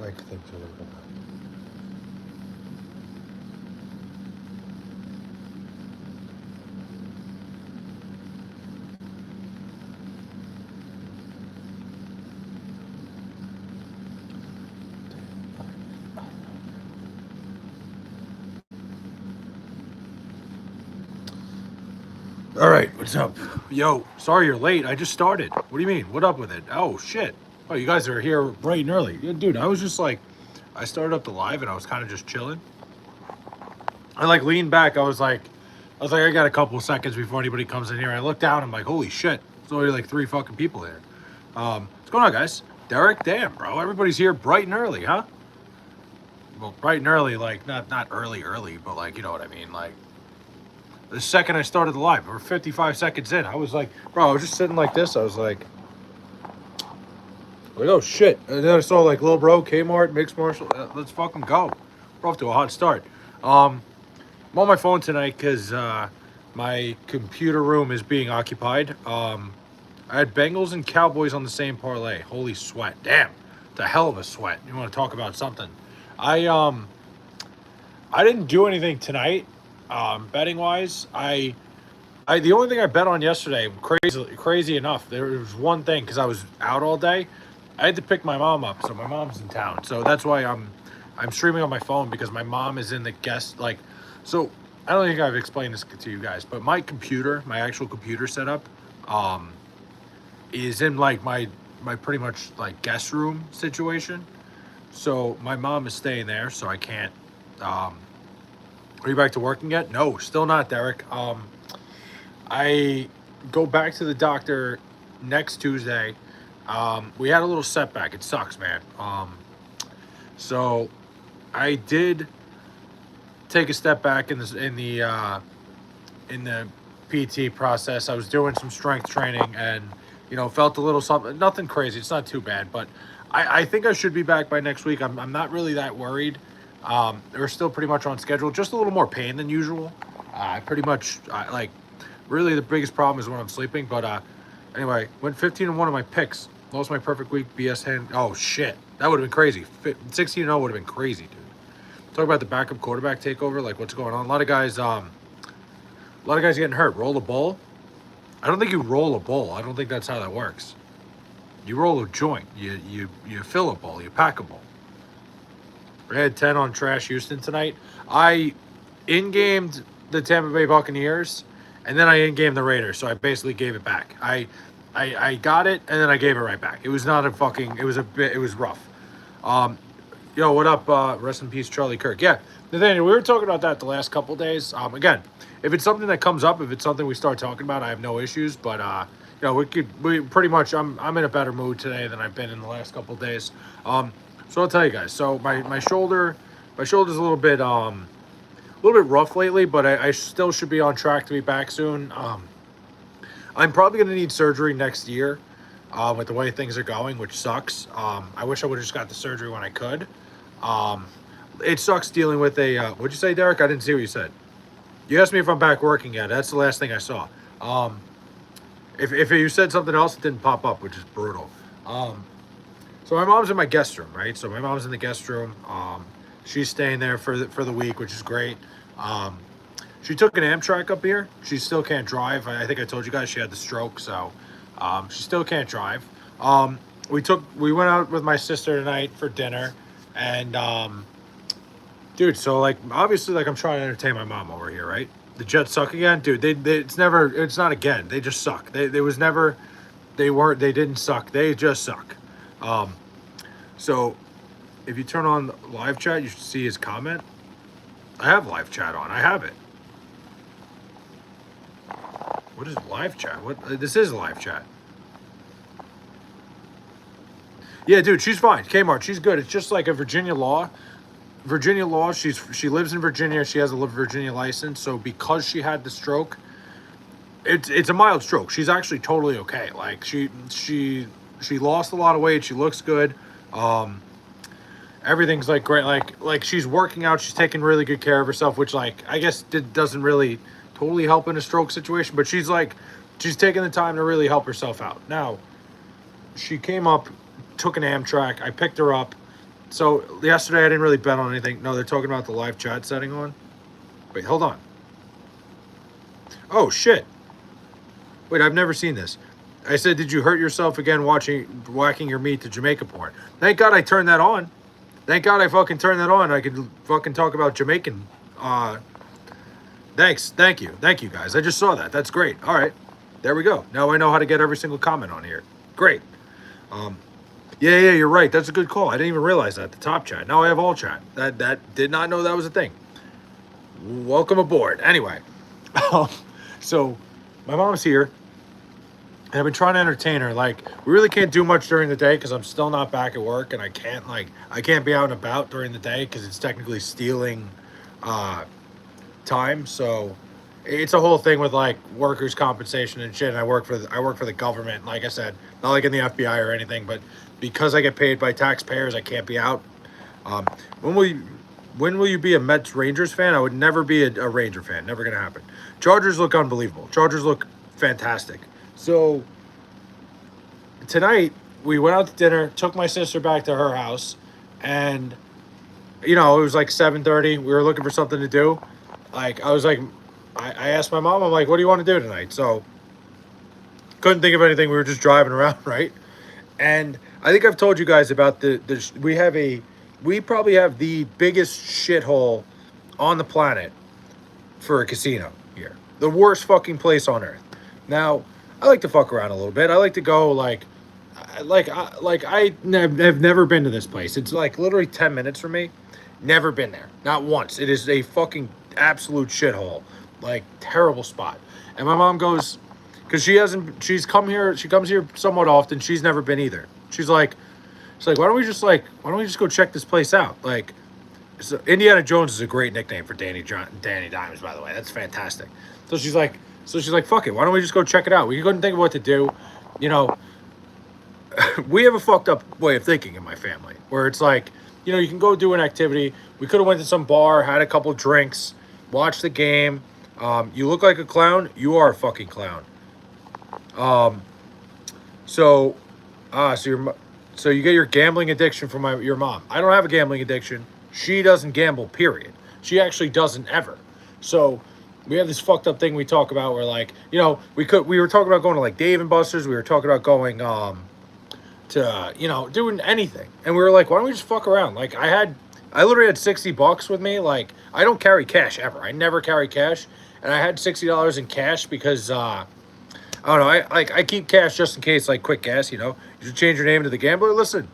Like things a little bit. All right, what's up? Yo, sorry you're late. I just started. What do you mean? What up with it? Oh shit. Oh, you guys are here bright and early. Yeah, dude, I was just like, I started up the live and I was kind of just chilling. I like leaned back. I was like, I got a couple of seconds before anybody comes in here. I look down. I'm like, holy shit. There's only like three fucking people here. What's going on, guys? Derek, damn, bro. Everybody's here bright and early, huh? Well, bright and early, like not early, but like you know what I mean. Like the second I started the live, we're 55 seconds in. I was like, bro, I was just sitting like this. I was like, oh shit. And then I saw like Lil Bro, Kmart, Mixed Martial. Let's fucking go. We're off to a hot start. I'm on my phone tonight because my computer room is being occupied. I had Bengals and Cowboys on the same parlay. Holy sweat. Damn. It's a hell of a sweat. You want to talk about something. I um I didn't do anything tonight, betting wise. I the only thing I bet on yesterday, crazy enough, there was one thing because I was out all day. I had to pick my mom up, so my mom's in town. So that's why I'm streaming on my phone because my mom is in the guest like. So I don't think I've explained this to you guys, but my computer, my actual computer setup, um, is in like my pretty much like guest room situation. So my mom is staying there, so I can't. Um, are you back to working yet? No, still not, Derek. I go back to the doctor next Tuesday. We had a little setback. It sucks, man. So I did take a step back in the PT process. I was doing some strength training and felt a little something. Nothing crazy. It's not too bad, but I think I should be back by next week. I'm not really that worried. We're still pretty much on schedule. Just a little more pain than usual. I pretty much like really the biggest problem is when I'm sleeping. But anyway, went 15-1 on my picks. Lost my perfect week. BS hand. Oh shit, that would have been crazy. 16-0 would have been crazy, dude. Talk about the backup quarterback takeover. Like what's going on? A lot of guys getting hurt. Roll a ball. I don't think you roll a ball. I don't think that's how that works. You roll a joint. You fill a ball. You pack a ball. We had 10 on Trash Houston tonight. I in-gamed the Tampa Bay Buccaneers, and then I in-gamed the Raiders. So I basically gave it back. I got it, and then I gave it right back. It was not a fucking. It was a bit. It was rough. Um, Yo, what up? Rest in peace, Charlie Kirk. Yeah, Nathaniel, we were talking about that the last couple of days. Again, if it's something that comes up, if it's something we start talking about, I have no issues. But we pretty much. I'm in a better mood today than I've been in the last couple of days. So I'll tell you guys. So my shoulder's a little bit rough lately, but I still should be on track to be back soon. I'm probably gonna need surgery next year. With the way things are going, which sucks. I wish I would have just got the surgery when I could. Um, it sucks dealing with a. What'd you say, Derek? I didn't see what you said. You asked me if I'm back working yet. That's the last thing I saw. Um, if you said something else, it didn't pop up, which is brutal. Um, so my mom's in my guest room, right? So my mom's in the guest room. She's staying there for the week, which is great. Um, she took an Amtrak up here. She still can't drive. I think I told you guys she had the stroke, so she still can't drive. We went out with my sister tonight for dinner, and dude, so like obviously like I'm trying to entertain my mom over here, right? The Jets suck again, dude. It's not again. They just suck. They was never they didn't suck. They just suck. Um, so if you turn on live chat, you should see his comment. I have live chat on. I have it. What is live chat? What this is live chat. Yeah, dude, she's fine. Kmart, she's good. It's just like a Virginia law. Virginia law. She lives in Virginia. She has a Virginia license. So because she had the stroke, it's a mild stroke. She's actually totally okay. Like she lost a lot of weight. She looks good. Um, Everything's like great. Like she's working out. She's taking really good care of herself, which like I guess doesn't really totally help in a stroke situation. But she's taking the time to really help herself out. Now she came up, took an Amtrak. I picked her up. So yesterday I didn't really bet on anything. No, they're talking about the live chat setting on. Wait, hold on. Oh shit. Wait, I've never seen this. I said, did you hurt yourself again whacking your meat to Jamaica porn? Thank God I turned that on. Thank God I fucking turned that on. I could fucking talk about Jamaican. Thanks. Thank you. Thank you, guys. I just saw that. That's great. All right. There we go. Now I know how to get every single comment on here. Great. Yeah, you're right. That's a good call. I didn't even realize that. The top chat. Now I have all chat. That did not know that was a thing. Welcome aboard. Anyway. So my mom's here. And I've been trying to entertain her. Like, we really can't do much during the day because I'm still not back at work, and I can't be out and about during the day because it's technically stealing time. So it's a whole thing with like workers' compensation and shit. And I work for the government. Like I said, not like in the FBI or anything, but because I get paid by taxpayers, I can't be out. When will you be a Mets Rangers fan? I would never be a Ranger fan. Never gonna happen. Chargers look unbelievable. Chargers look fantastic. So tonight we went out to dinner, took my sister back to her house, and it was like 7:30. We were looking for something to do. Like I was like, I asked my mom, I'm like, what do you want to do tonight? So couldn't think of anything. We were just driving around, right? And I think I've told you guys about we probably have the biggest shithole on the planet for a casino here. The worst fucking place on earth. Now, I like to fuck around a little bit. I like to go I have never been to this place. It's like literally 10 minutes from me. Never been there. Not once. It is a fucking absolute shithole. Like, terrible spot. And my mom goes, because she comes here somewhat often. She's never been either. She's like, why don't we just go check this place out? Like, so Indiana Jones is a great nickname for Danny Dimes, by the way. That's fantastic. So she's like, fuck it. Why don't we just go check it out? We couldn't think of what to do. We have a fucked up way of thinking in my family where it's like, you can go do an activity. We could have went to some bar, had a couple drinks, watched the game. You look like a clown. You are a fucking clown. So you get your gambling addiction from your mom. I don't have a gambling addiction. She doesn't gamble, period. She actually doesn't ever. So we have this fucked up thing we talk about where like, we were talking about going to like Dave and Buster's. We were talking about going to doing anything. And we were like, why don't we just fuck around? Like I literally had $60 with me. Like I don't carry cash ever. I never carry cash. And I had $60 in cash because I don't know, I keep cash just in case, like quick gas, You should change your name to the gambler. Listen,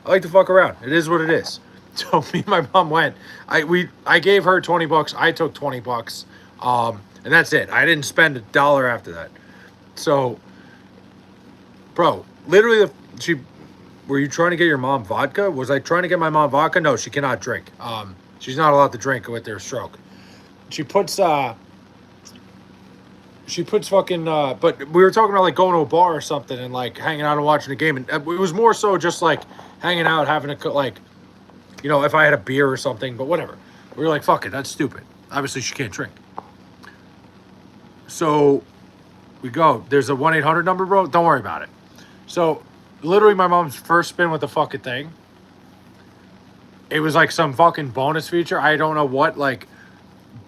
I like to fuck around. It is what it is. So me and my mom went. I gave her $20. I took $20. And that's it. I didn't spend $1 after that. So, bro, literally, were you trying to get your mom vodka? Was I trying to get my mom vodka? No, she cannot drink. She's not allowed to drink with their stroke. She puts fucking, but we were talking about like going to a bar or something and like hanging out and watching a game. And it was more so just like hanging out, having a, like, if I had a beer or something, but whatever. We were like, fuck it, that's stupid. Obviously, she can't drink. So we go. There's a 1-800 number, bro. Don't worry about it. So literally my mom's first spin with the fucking thing. It was like some fucking bonus feature. I don't know what. Like,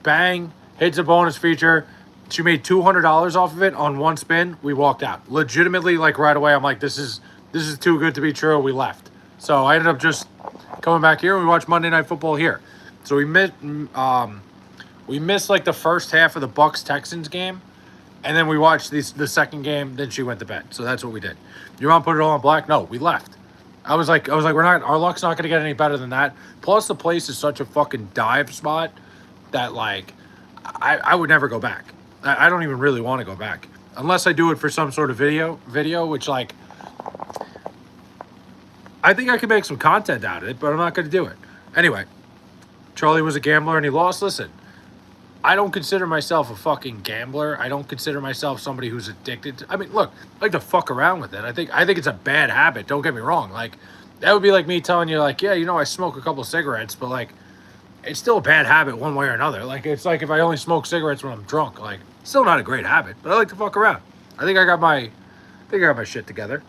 bang, hits a bonus feature. She made $200 off of it on one spin. We walked out. Legitimately, like right away, I'm like, this is too good to be true. We left. So I ended up just coming back here and we watched Monday Night Football here. So we missed like the first half of the Bucs-Texans game. And then we watched the second game. Then she went to bed. So that's what we did. Your mom put it all on black? No, we left. I was like, our luck's not going to get any better than that. Plus the place is such a fucking dive spot that like, I would never go back. I don't even really want to go back. Unless I do it for some sort of video, which like, I think I could make some content out of it, but I'm not going to do it. Anyway, Charlie was a gambler and he lost. Listen, I don't consider myself a fucking gambler. I don't consider myself somebody who's addicted to, I mean, look, I like to fuck around with it. I think it's a bad habit. Don't get me wrong. Like, that would be like me telling you, like, yeah, I smoke a couple cigarettes, but like, it's still a bad habit one way or another. Like, it's like if I only smoke cigarettes when I'm drunk, like, still not a great habit, but I like to fuck around. I think I got my shit together.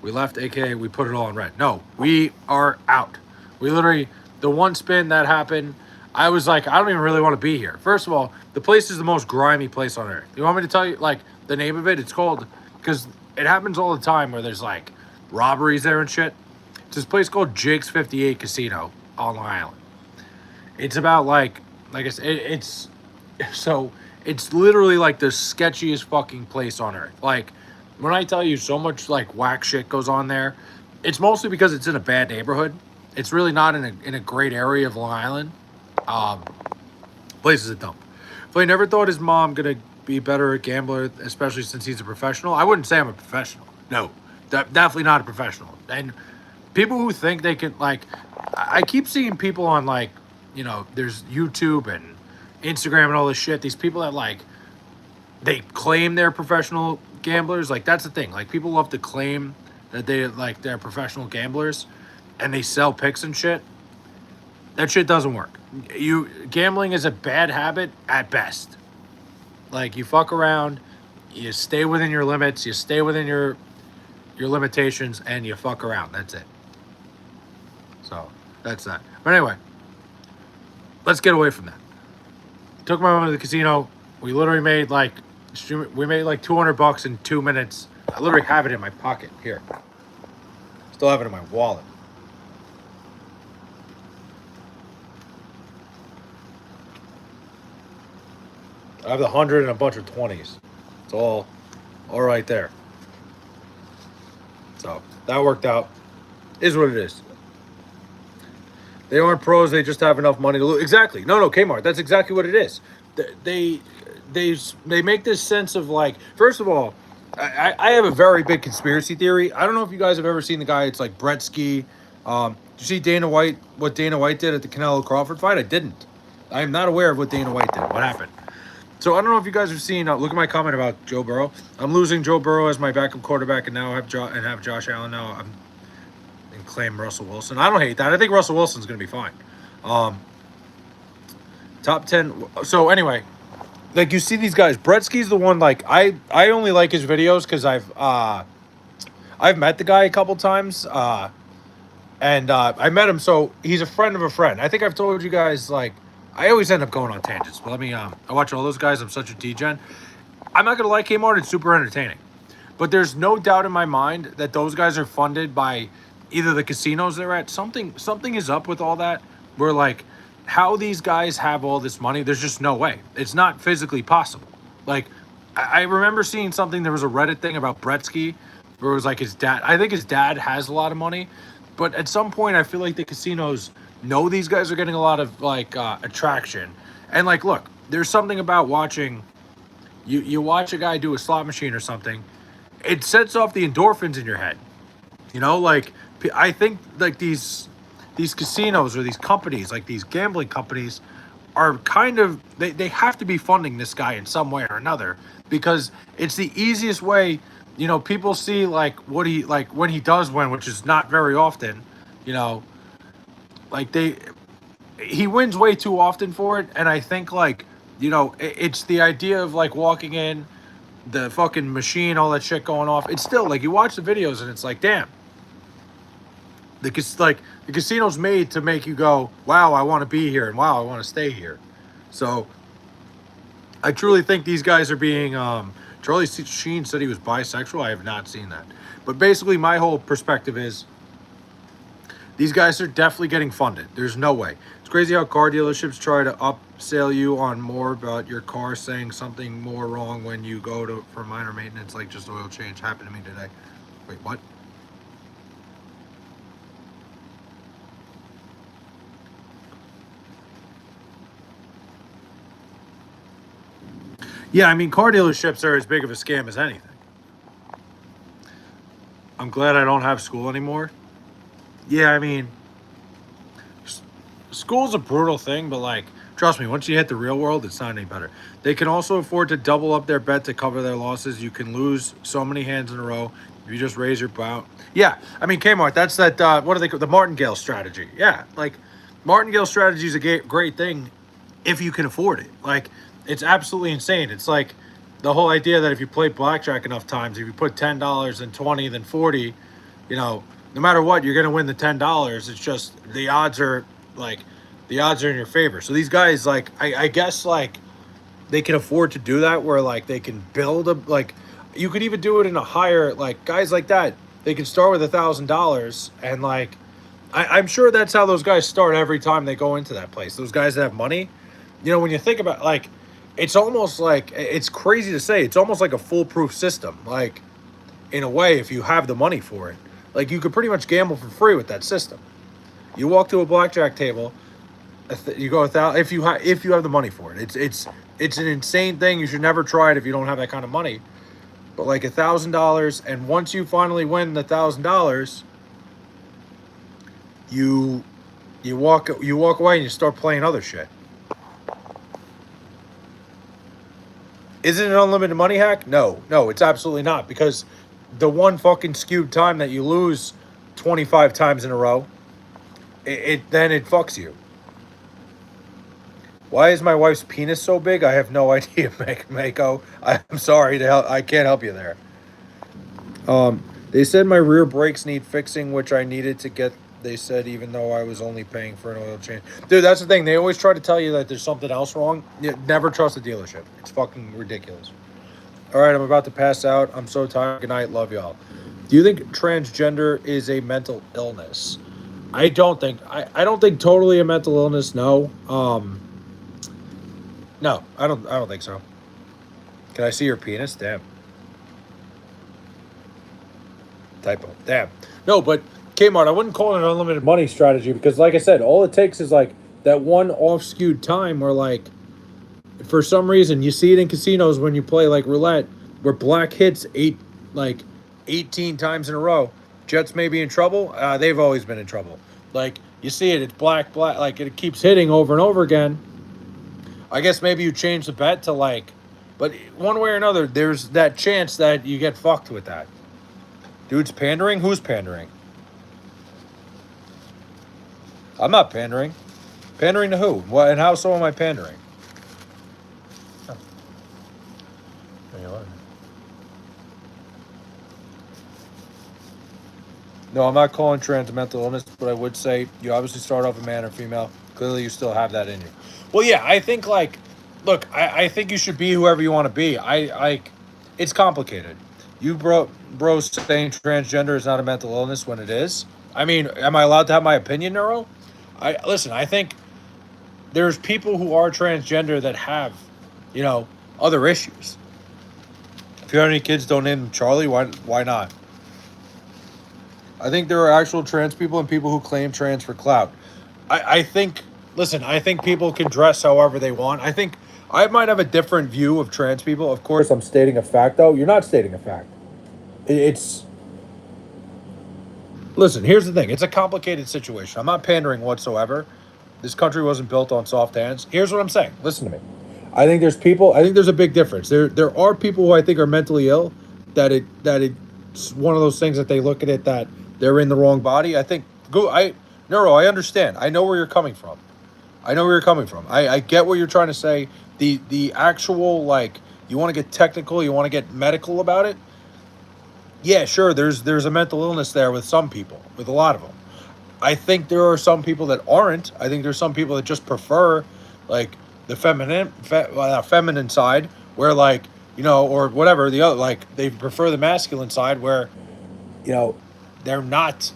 We left, aka we put it all on red. No, we are out. We literally, the one spin that happened, I was like, I don't even really want to be here. First of all, the place is the most grimy place on earth. You want me to tell you, like, the name of it? It's called, because it happens all the time where there's, like, robberies there and shit. It's this place called Jake's 58 Casino on Long Island. It's about, like I said, so it's literally, like, the sketchiest fucking place on earth. Like, when I tell you so much, like, whack shit goes on there, it's mostly because it's in a bad neighborhood. It's really not in a great area of Long Island. Place is a dump. If I never thought his mom gonna be better at gambler, especially since he's a professional, I wouldn't say I'm a professional. No, definitely not a professional. And people who think they can, like, I keep seeing people on, like, you know, there's YouTube and Instagram and all this shit. These people that, like, they claim they're professional gamblers. Like, that's the thing. Like, people love to claim that they're professional gamblers, and they sell picks and shit. That shit doesn't work. Gambling is a bad habit at best. Like, you fuck around, you stay within your limits, you stay within your limitations, and you fuck around. That's it. So that's that. But anyway, let's get away from that. Took my mom to the casino. We literally made like $200 in 2 minutes. I literally have it in my pocket here. Still have it in my wallet. I have the 100 and a bunch of 20s. It's all right there. So that worked out. Is what it is. They aren't pros. They just have enough money to lose. Exactly. No, Kmart. That's exactly what it is. They make this sense of, like, first of all, I have a very big conspiracy theory. I don't know if you guys have ever seen the guy. It's like Gretzky. Did you see Dana White? What Dana White did at the Canelo Crawford fight? I didn't. I am not aware of what Dana White did. What happened? So I don't know if you guys have seen. Look at my comment about Joe Burrow. I'm losing Joe Burrow as my backup quarterback, and now have Josh Allen. Now I'm and claim Russell Wilson. I don't hate that. I think Russell Wilson's gonna be fine. Top 10. So anyway, like, you see these guys. Gretzky's the one. Like, I only like his videos because I've met the guy a couple times. And I met him. So he's a friend of a friend. I think I've told you guys, like, I always end up going on tangents. But let me, I watch all those guys. I'm such a degen. I'm not going to lie, Kmart. It's super entertaining. But there's no doubt in my mind that those guys are funded by either the casinos they're at. Something is up with all that. Where, like, how these guys have all this money, there's just no way. It's not physically possible. Like, I remember seeing something. There was a Reddit thing about Gretzky where it was like his dad. I think his dad has a lot of money. But at some point, I feel like the casinos know these guys are getting a lot of, like, attraction. And, like, look, there's something about watching. You watch a guy do a slot machine or something. It sets off the endorphins in your head. You know, like, I think, like, these casinos or these companies, like these gambling companies, are kind of, they have to be funding this guy in some way or another, because it's the easiest way. You know, people see, like, what he, like, when he does win, which is not very often, you know, like, he wins way too often for it. And I think, like, you know, it's the idea of, like, walking in, the fucking machine, all that shit going off. It's still, like, you watch the videos and it's like, damn. The casino's made to make you go, wow, I want to be here, and wow, I want to stay here. So I truly think these guys are being, Charlie Sheen said he was bisexual. I have not seen that. But basically, my whole perspective is these guys are definitely getting funded. There's no way. It's crazy how car dealerships try to upsell you on more about your car, saying something more wrong when you go for minor maintenance, like just oil change. Happened to me today. Wait, what? Yeah, I mean, car dealerships are as big of a scam as anything. I'm glad I don't have school anymore. Yeah, I mean, school's a brutal thing, but, like, trust me, once you hit the real world, it's not any better. They can also afford to double up their bet to cover their losses. You can lose so many hands in a row if you just raise your bout. Yeah, I mean, Kmart, that's that, what do they call the martingale strategy? Yeah, like, martingale strategy is a great thing if you can afford it. Like, it's absolutely insane. It's like the whole idea that if you play blackjack enough times, if you put $10, then 20, then 40, you know, no matter what, you're gonna win the $10. It's just like the odds are in your favor. So these guys, like, I guess like they can afford to do that, where like they can build a like you could even do it in a higher, like guys like that. They can start with $1,000 and like I'm sure that's how those guys start every time they go into that place. Those guys that have money, when you think about like, it's almost like it's crazy to say. It's almost like a foolproof system. Like in a way, if you have the money for it, like you could pretty much gamble for free with that system. You walk to a blackjack table, you go 1,000 if you have the money for it. It's an insane thing. You should never try it if you don't have that kind of money. But like $1,000, and once you finally win the $1,000, you walk away and you start playing other shit. Is it an unlimited money hack? No, it's absolutely not, because the one fucking skewed time that you lose 25 times in a row, then it fucks you. Why is my wife's penis so big? I have no idea, Mako. I'm sorry to help. I can't help you there. They said my rear brakes need fixing, which I needed to get. They said even though I was only paying for an oil change. Dude, that's the thing. They always try to tell you that there's something else wrong. You never trust a dealership. It's fucking ridiculous. All right, I'm about to pass out. I'm so tired. Good night. Love y'all. Do you think transgender is a mental illness? I don't think. I don't think totally a mental illness. No. No, I don't think so. Can I see your penis? Damn. Typo. Damn. No, but Kmart, I wouldn't call it an unlimited money strategy, because like I said, all it takes is like that one off skewed time where like for some reason you see it in casinos when you play like roulette, where black hits 18 times in a row. Jets may be in trouble. They've always been in trouble. Like you see it, it's black, like it keeps hitting over and over again. I guess maybe you change the bet to like, but one way or another, there's that chance that you get fucked with that. Dude's pandering? Who's pandering? I'm not pandering. Pandering to who? What and how so am I pandering? Oh. No, I'm not calling trans a mental illness, but I would say you obviously start off a man or female. Clearly you still have that in you. Well, yeah, I think like, look, I think you should be whoever you want to be. It's complicated. You bros saying transgender is not a mental illness when it is. I mean, am I allowed to have my opinion, Neuro? I think there's people who are transgender that have, other issues. If you have any kids, don't name them Charlie. Why not? I think there are actual trans people and people who claim trans for clout. I think people can dress however they want. I think I might have a different view of trans people. Of course, I'm stating a fact, though. You're not stating a fact. Listen, here's the thing. It's a complicated situation. I'm not pandering whatsoever. This country wasn't built on soft hands. Here's what I'm saying. Listen to me. I think there's a big difference. There are people who I think are mentally ill, that it's one of those things that they look at it that they're in the wrong body. Neuro, I understand. I know where you're coming from. I get what you're trying to say. The actual, like, you want to get technical, you want to get medical about it. Yeah, sure, there's a mental illness there with some people, with a lot of them. I think there are some people that aren't. I think there's some people that just prefer, like, the feminine side, where, like, or whatever, the other, like, they prefer the masculine side, where, they're not,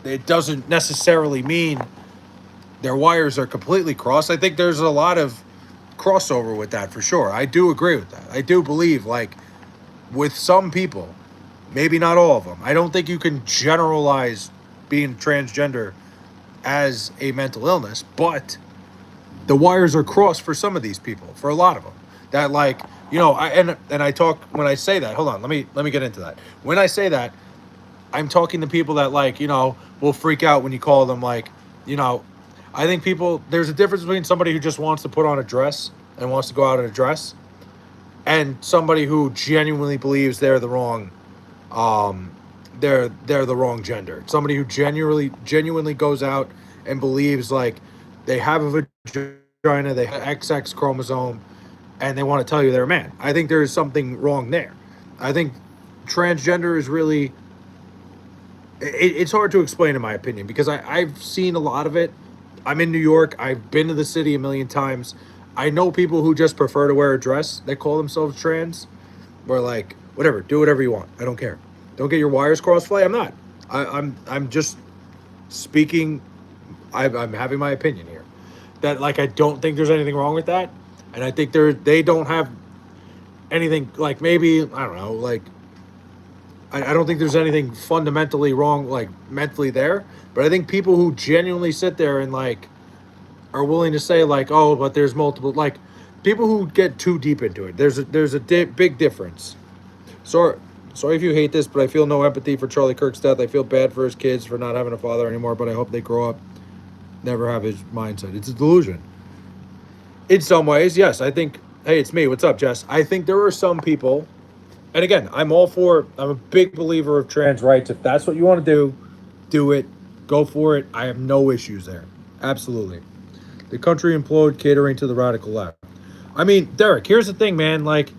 it doesn't necessarily mean their wires are completely crossed. I think there's a lot of crossover with that, for sure. I do agree with that. I do believe, like, with some people, maybe not all of them, I don't think you can generalize being transgender as a mental illness, but the wires are crossed for some of these people, for a lot of them. That, like, I talk, when I say that, hold on, let me get into that. When I say that, I'm talking to people that, like, will freak out when you call them, like, I think there's a difference between somebody who just wants to put on a dress and wants to go out in a dress, and somebody who genuinely believes they're the wrong, they're the wrong gender. Somebody who genuinely goes out and believes, like, they have a vagina, they have XX chromosome, and they want to tell you they're a man. I think there is something wrong there. I think transgender is really it's hard to explain in my opinion because I've seen a lot of it. I'm in New York. I've been to the city a million times. I know people who just prefer to wear a dress. They call themselves trans. Or like, whatever, do whatever you want. I don't care. Don't get your wires crossed, Flay. I'm not. I'm just speaking. I'm having my opinion here. That like I don't think there's anything wrong with that, and I think they don't have anything like maybe I don't know like I don't think there's anything fundamentally wrong like mentally there, but I think people who genuinely sit there and like are willing to say like oh but there's multiple like people who get too deep into it. There's a big difference. Sorry if you hate this, but I feel no empathy for Charlie Kirk's death. I feel bad for his kids for not having a father anymore, but I hope they grow up, never have his mindset. It's a delusion. In some ways, yes. I think, hey, it's me. What's up, Jess? I think there are some people, and again, I'm a big believer of trans rights. If that's what you want to do it. Go for it. I have no issues there. Absolutely. The country implode catering to the radical left. I mean, Derek, here's the thing, man. Like,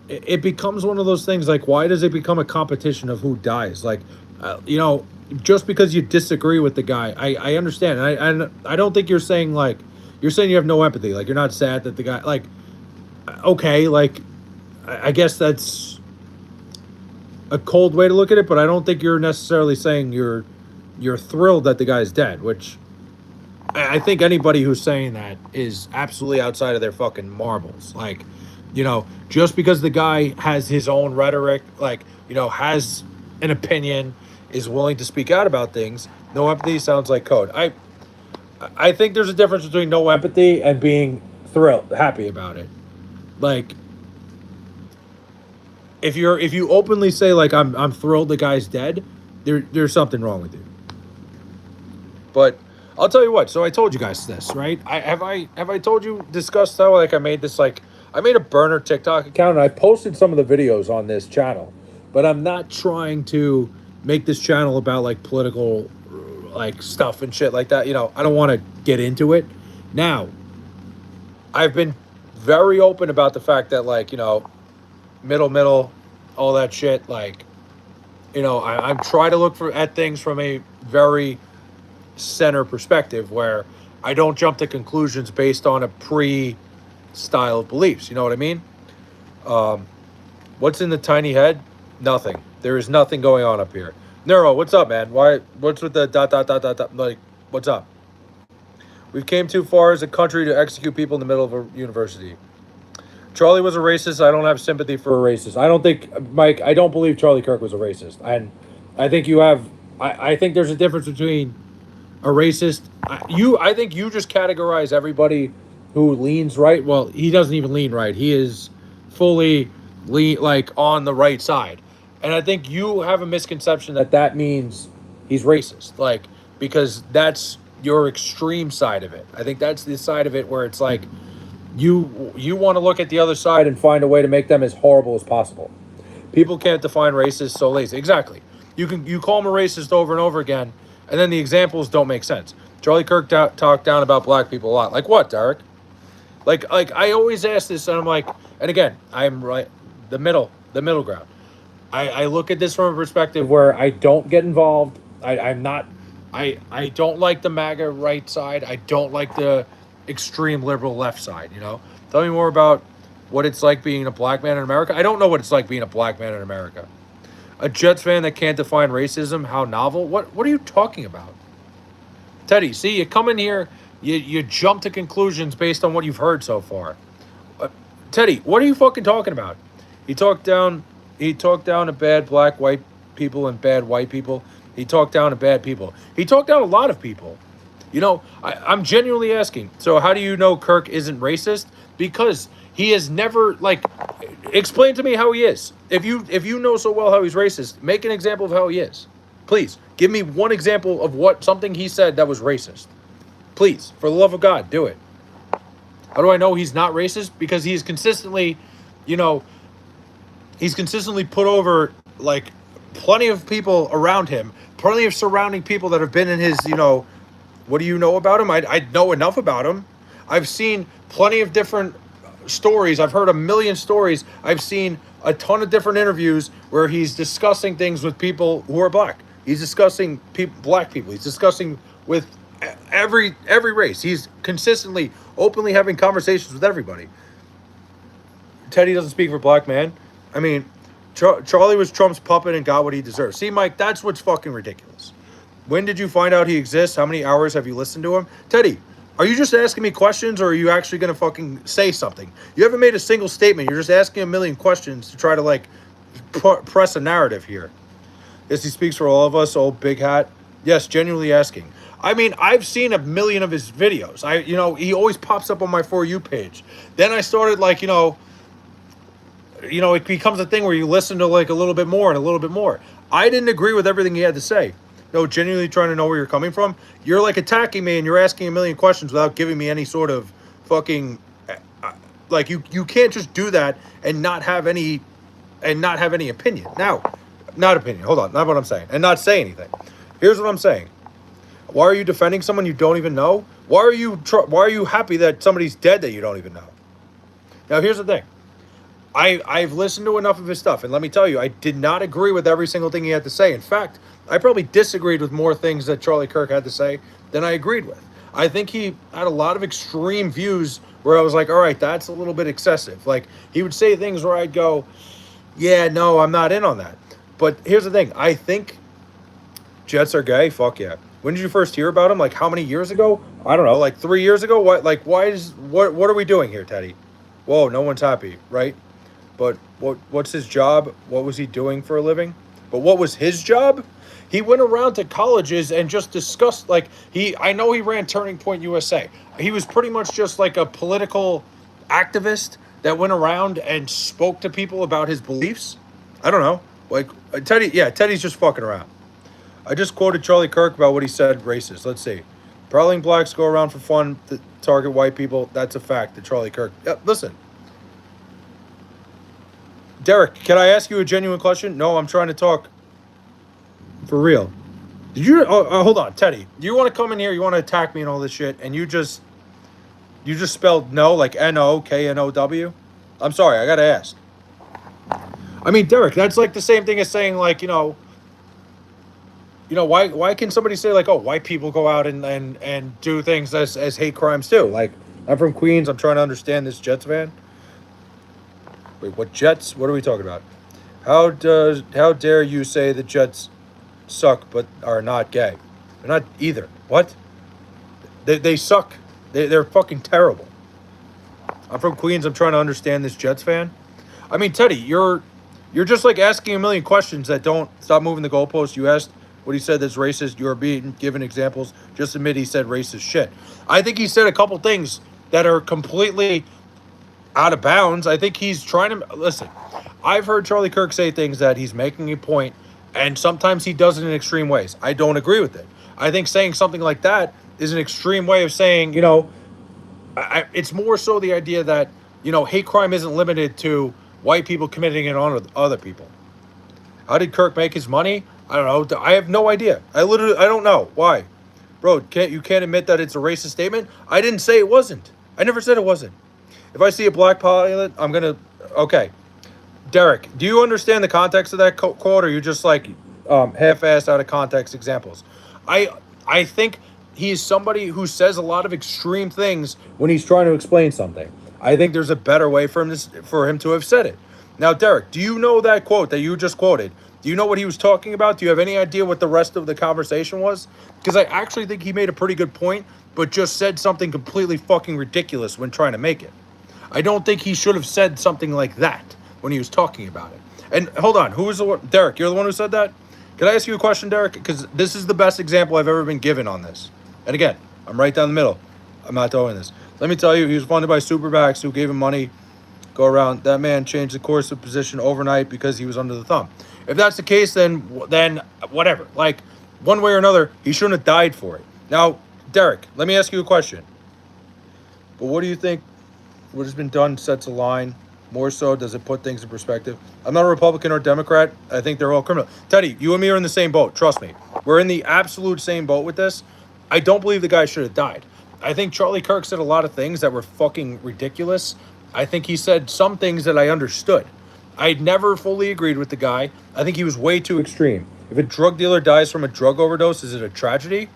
it becomes one of those things like why does it become a competition of who dies like just because you disagree with the guy. I understand. I don't think you're saying like you're saying you have no empathy, like you're not sad that the guy like okay like I guess that's a cold way to look at it, but I don't think you're necessarily saying you're thrilled that the guy's dead, which I think anybody who's saying that is absolutely outside of their fucking marbles. Like, just because the guy has his own rhetoric, like, has an opinion, is willing to speak out about things, no empathy sounds like code. I think there's a difference between no empathy and being thrilled, happy about it. Like, if you openly say like I'm thrilled the guy's dead, there's something wrong with you. But I'll tell you what. So I told you guys this, right? Have I told you discussed how like I made this like I made a burner TikTok account and I posted some of the videos on this channel, but I'm not trying to make this channel about like political like stuff and shit like that. I don't want to get into it. Now, I've been very open about the fact that like middle, all that shit. Like, I'm trying to look at things from a very center perspective where I don't jump to conclusions based on a style of beliefs. You know what I mean? What's in the tiny head? Nothing. There is nothing going on up here. Neuro, what's up, man? What's with the ... Like, what's up? We've came too far as a country to execute people in the middle of a university. Charlie was a racist. I don't have sympathy for a racist. I don't think, Mike, I don't believe Charlie Kirk was a racist. And I think I think there's a difference between a racist. I think you just categorize everybody who leans right. Well, he doesn't even lean right. He is fully like on the right side. And I think you have a misconception that means he's racist. Like, because that's your extreme side of it. I think that's the side of it where it's like you want to look at the other side and find a way to make them as horrible as possible. People can't define racist so lazy. Exactly. You call him a racist over and over again, and then the examples don't make sense. Charlie Kirk talked down about black people a lot. Like what, Derek? Like I always ask this, and I'm like, and again, I'm right, the middle ground. I look at this from a perspective where I don't get involved. I don't like the MAGA right side. I don't like the extreme liberal left side. Tell me more about what it's like being a black man in America. I don't know what it's like being a black man in America. A Jets fan that can't define racism, how novel? What are you talking about? Teddy, see, you come in here, you jump to conclusions based on what you've heard so far. Teddy, what are you fucking talking about? He talked down to bad black, white people and bad white people. He talked down to bad people. He talked down a lot of people. I'm genuinely asking, so how do you know Kirk isn't racist? Because he has never, explain to me how he is. If you know so well how he's racist, make an example of how he is. Please, give me one example of something he said that was racist. Please, for the love of God, do it. How do I know he's not racist? Because he's consistently, he's consistently put over, plenty of people around him, plenty of surrounding people that have been in his, what do you know about him? I know enough about him. I've seen plenty of different stories. I've heard a million stories. I've seen a ton of different interviews where he's discussing things with people who are black. He's discussing black people. He's discussing with every race. He's consistently, openly having conversations with everybody. Teddy doesn't speak for black man. I mean, Charlie was Trump's puppet and got what he deserved. See, Mike, that's what's fucking ridiculous. When did you find out he exists? How many hours have you listened to him? Teddy, are you just asking me questions or are you actually going to fucking say something? You haven't made a single statement. You're just asking a million questions to try to, like, press a narrative here. Yes, he speaks for all of us, old big hat. Yes, genuinely asking. I mean, I've seen a million of his videos. He always pops up on my For You page. Then I started, like, it becomes a thing where you listen to, like, a little bit more and a little bit more. I didn't agree with everything he had to say. No, genuinely trying to know where you're coming from. You're, like, attacking me and you're asking a million questions without giving me any sort of fucking, like, you can't just do that and not have any opinion. Now, not opinion. Hold on. Not what I'm saying. And not say anything. Here's what I'm saying. Why are you defending someone you don't even know? Why are you happy that somebody's dead that you don't even know? Now, here's the thing. I've listened to enough of his stuff, and let me tell you, I did not agree with every single thing he had to say. In fact, I probably disagreed with more things that Charlie Kirk had to say than I agreed with. I think he had a lot of extreme views where I was like, all right, that's a little bit excessive. Like, he would say things where I'd go, yeah, no, I'm not in on that. But here's the thing. I think Jets are gay. Fuck yeah. When did you first hear about him? Like, how many years ago? I don't know, like 3 years ago? What are we doing here, Teddy? Whoa, no one's happy, right? But what's his job? What was he doing for a living? But what was his job? He went around to colleges and just discussed, like, I know he ran Turning Point USA. He was pretty much just like a political activist that went around and spoke to people about his beliefs. I don't know. Like, Teddy's just fucking around. I just quoted Charlie Kirk about what he said racist. Let's see. Prowling blacks go around for fun to target white people. That's a fact that Charlie Kirk. Yeah, listen. Derek, can I ask you a genuine question? No, I'm trying to talk for real. Did you hold on, Teddy. Do you want to come in here? You want to attack me and all this shit? And you just spelled no like NOKNOW? I'm sorry, I gotta ask. I mean, Derek, that's like the same thing as saying, like, why can somebody say, like, oh, white people go out and do things as hate crimes too? Like, I'm from Queens. I'm trying to understand this Jets fan. Wait, what Jets? What are we talking about? How dare you say the Jets suck but are not gay? They're not either. What? They suck. They're fucking terrible. I'm from Queens. I'm trying to understand this Jets fan. I mean, Teddy, you're just like asking a million questions that don't stop moving the goalposts. You asked what he said that's racist. You're being given examples. Just admit he said racist shit. I think he said a couple things that are completely out of bounds. I think he's trying to listen. I've heard Charlie Kirk say things that he's making a point, and sometimes he does it in extreme ways. I don't agree with it. I think saying something like that is an extreme way of saying, it's more so the idea that, hate crime isn't limited to white people committing it on other people. How did Kirk make his money? I don't know. I have no idea. I don't know. Why? Bro, you can't admit that it's a racist statement? I didn't say it wasn't. I never said it wasn't. If I see a black pilot, I'm going to... Okay. Derek, do you understand the context of that quote, or are you just like half-assed out of context examples? I think he's somebody who says a lot of extreme things when he's trying to explain something. I think there's a better way for him to have said it. Now, Derek, do you know that quote that you just quoted? Do you know what he was talking about? Do you have any idea what the rest of the conversation was? Because I actually think he made a pretty good point, but just said something completely fucking ridiculous when trying to make it. I don't think he should have said something like that when he was talking about it. And hold on, who was the one? Derek, you're the one who said that? Can I ask you a question, Derek? Because this is the best example I've ever been given on this. And again, I'm right down the middle. I'm not doing this. Let me tell you, he was funded by superbacks who gave him money. Go around. That man changed the course of position overnight because he was under the thumb. If that's the case, then whatever. Like, one way or another, he shouldn't have died for it. Now, Derek, let me ask you a question. But what do you think what has been done sets a line? More so, does it put things in perspective? I'm not a Republican or Democrat. I think they're all criminal. Teddy, you and me are in the same boat. Trust me. We're in the absolute same boat with this. I don't believe the guy should have died. I think Charlie Kirk said a lot of things that were fucking ridiculous. I think he said some things that I understood. I never fully agreed with the guy. I think he was way too extreme. If a drug dealer dies from a drug overdose, is it a tragedy?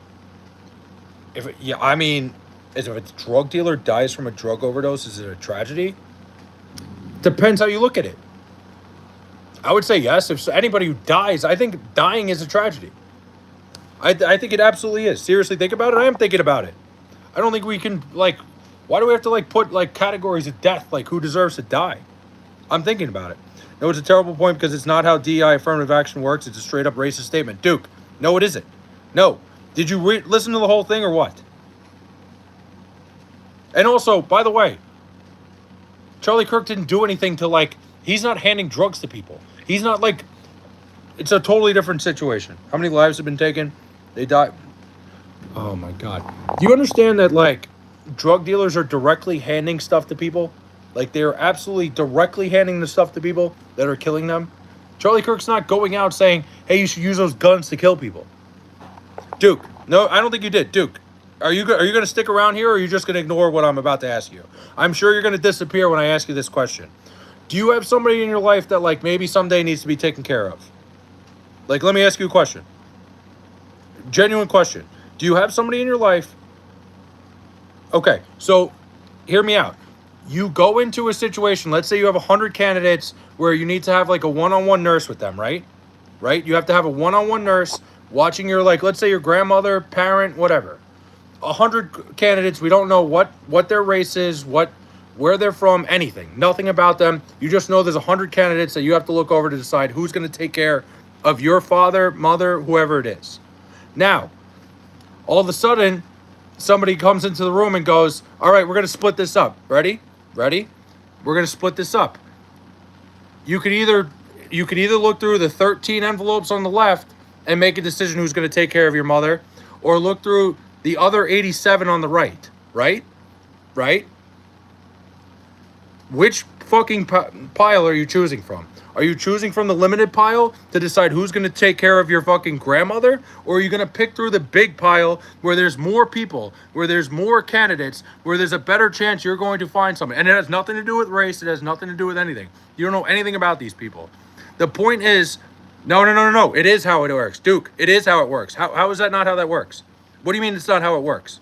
If a drug dealer dies from a drug overdose, is it a tragedy? Depends how you look at it. I would say yes. If anybody who dies, I think dying is a tragedy. I think it absolutely is. Seriously, think about it. I am thinking about it. I don't think we can, like, why do we have to, like, put, like, categories of death, like, who deserves to die? I'm thinking about it. No, it's a terrible point because it's not how DEI affirmative action works. It's a straight up racist statement. Duke, no, it isn't. No. Did you listen to the whole thing or what? And also, by the way, Charlie Kirk didn't do anything to, like, he's not handing drugs to people. He's not, like, it's a totally different situation. How many lives have been taken? They died. Oh my God. Do you understand that, like, drug dealers are directly handing stuff to people? Like, they're absolutely directly handing the stuff to people that are killing them. Charlie Kirk's not going out saying, hey, you should use those guns to kill people. Duke, no, I don't think you did. Duke, are you going to stick around here, or are you just going to ignore what I'm about to ask you? I'm sure you're going to disappear when I ask you this question. Do you have somebody in your life that, like, maybe someday needs to be taken care of? Like, let me ask you a question. Genuine question. Do you have somebody in your life? Okay, so hear me out. You go into a situation, let's say you have 100 candidates where you need to have, like, a one-on-one nurse with them, right? Right? You have to have a one-on-one nurse watching your, like, let's say your grandmother, parent, whatever. 100 candidates, we don't know what their race is, where they're from, anything. Nothing about them. You just know there's 100 candidates that you have to look over to decide who's going to take care of your father, mother, whoever it is. Now, all of a sudden, somebody comes into the room and goes, all right, we're going to split this up. Ready? We're going to split this up. You could either look through the 13 envelopes on the left and make a decision who's going to take care of your mother, or look through the other 87 on the right. Right? Which fucking pile are you choosing from? Are you choosing from the limited pile to decide who's going to take care of your fucking grandmother? Or are you going to pick through the big pile where there's more people, where there's more candidates, where there's a better chance you're going to find someone? And it has nothing to do with race. It has nothing to do with anything. You don't know anything about these people. The point is, no. It is how it works. Duke, it is how it works. How is that not how that works? What do you mean it's not how it works?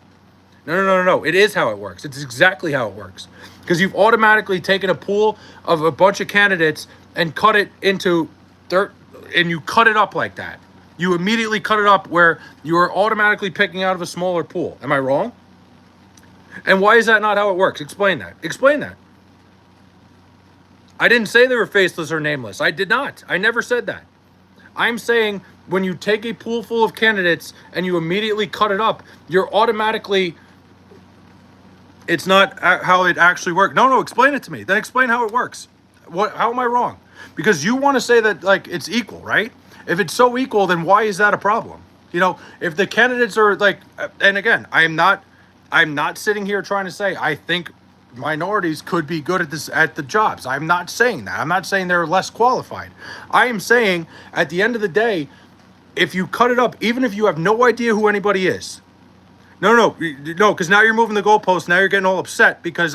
No. It is how it works. It's exactly how it works. Because you've automatically taken a pool of a bunch of candidates and cut it into dirt, and you cut it up like that. You immediately cut it up where you are automatically picking out of a smaller pool. Am I wrong? And why is that not how it works? Explain that. I didn't say they were faceless or nameless. I did not. I never said that. I'm saying when you take a pool full of candidates and you immediately cut it up, you're automatically... It's not how it actually works. No, explain it to me. Then explain how it works. How am I wrong? Because you want to say that, like, it's equal, right? If it's so equal, then why is that a problem? You know, if the candidates are like, and again, I'm not sitting here trying to say I think minorities could be good at the jobs. I'm not saying that. I'm not saying they're less qualified. I am saying at the end of the day, if you cut it up, even if you have no idea who anybody is, no, because now you're moving the goalpost. Now you're getting all upset because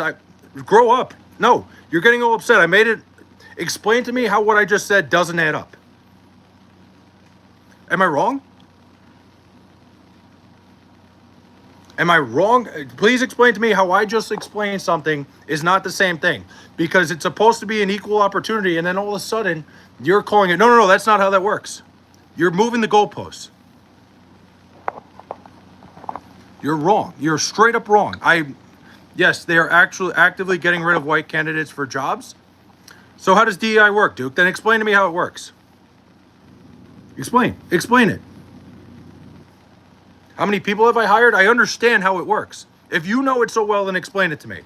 grow up. No, you're getting all upset. I made it. Explain to me how what I just said doesn't add up. Am I wrong? Please explain to me how I just explained something is not the same thing. Because it's supposed to be an equal opportunity, and then all of a sudden, you're calling it, no, that's not how that works. You're moving the goalposts. You're wrong. You're straight up wrong. Yes, they are actually actively getting rid of white candidates for jobs. So how does DEI work, Duke? Then explain to me how it works. Explain it. How many people have I hired? I understand how it works. If you know it so well, then explain it to me.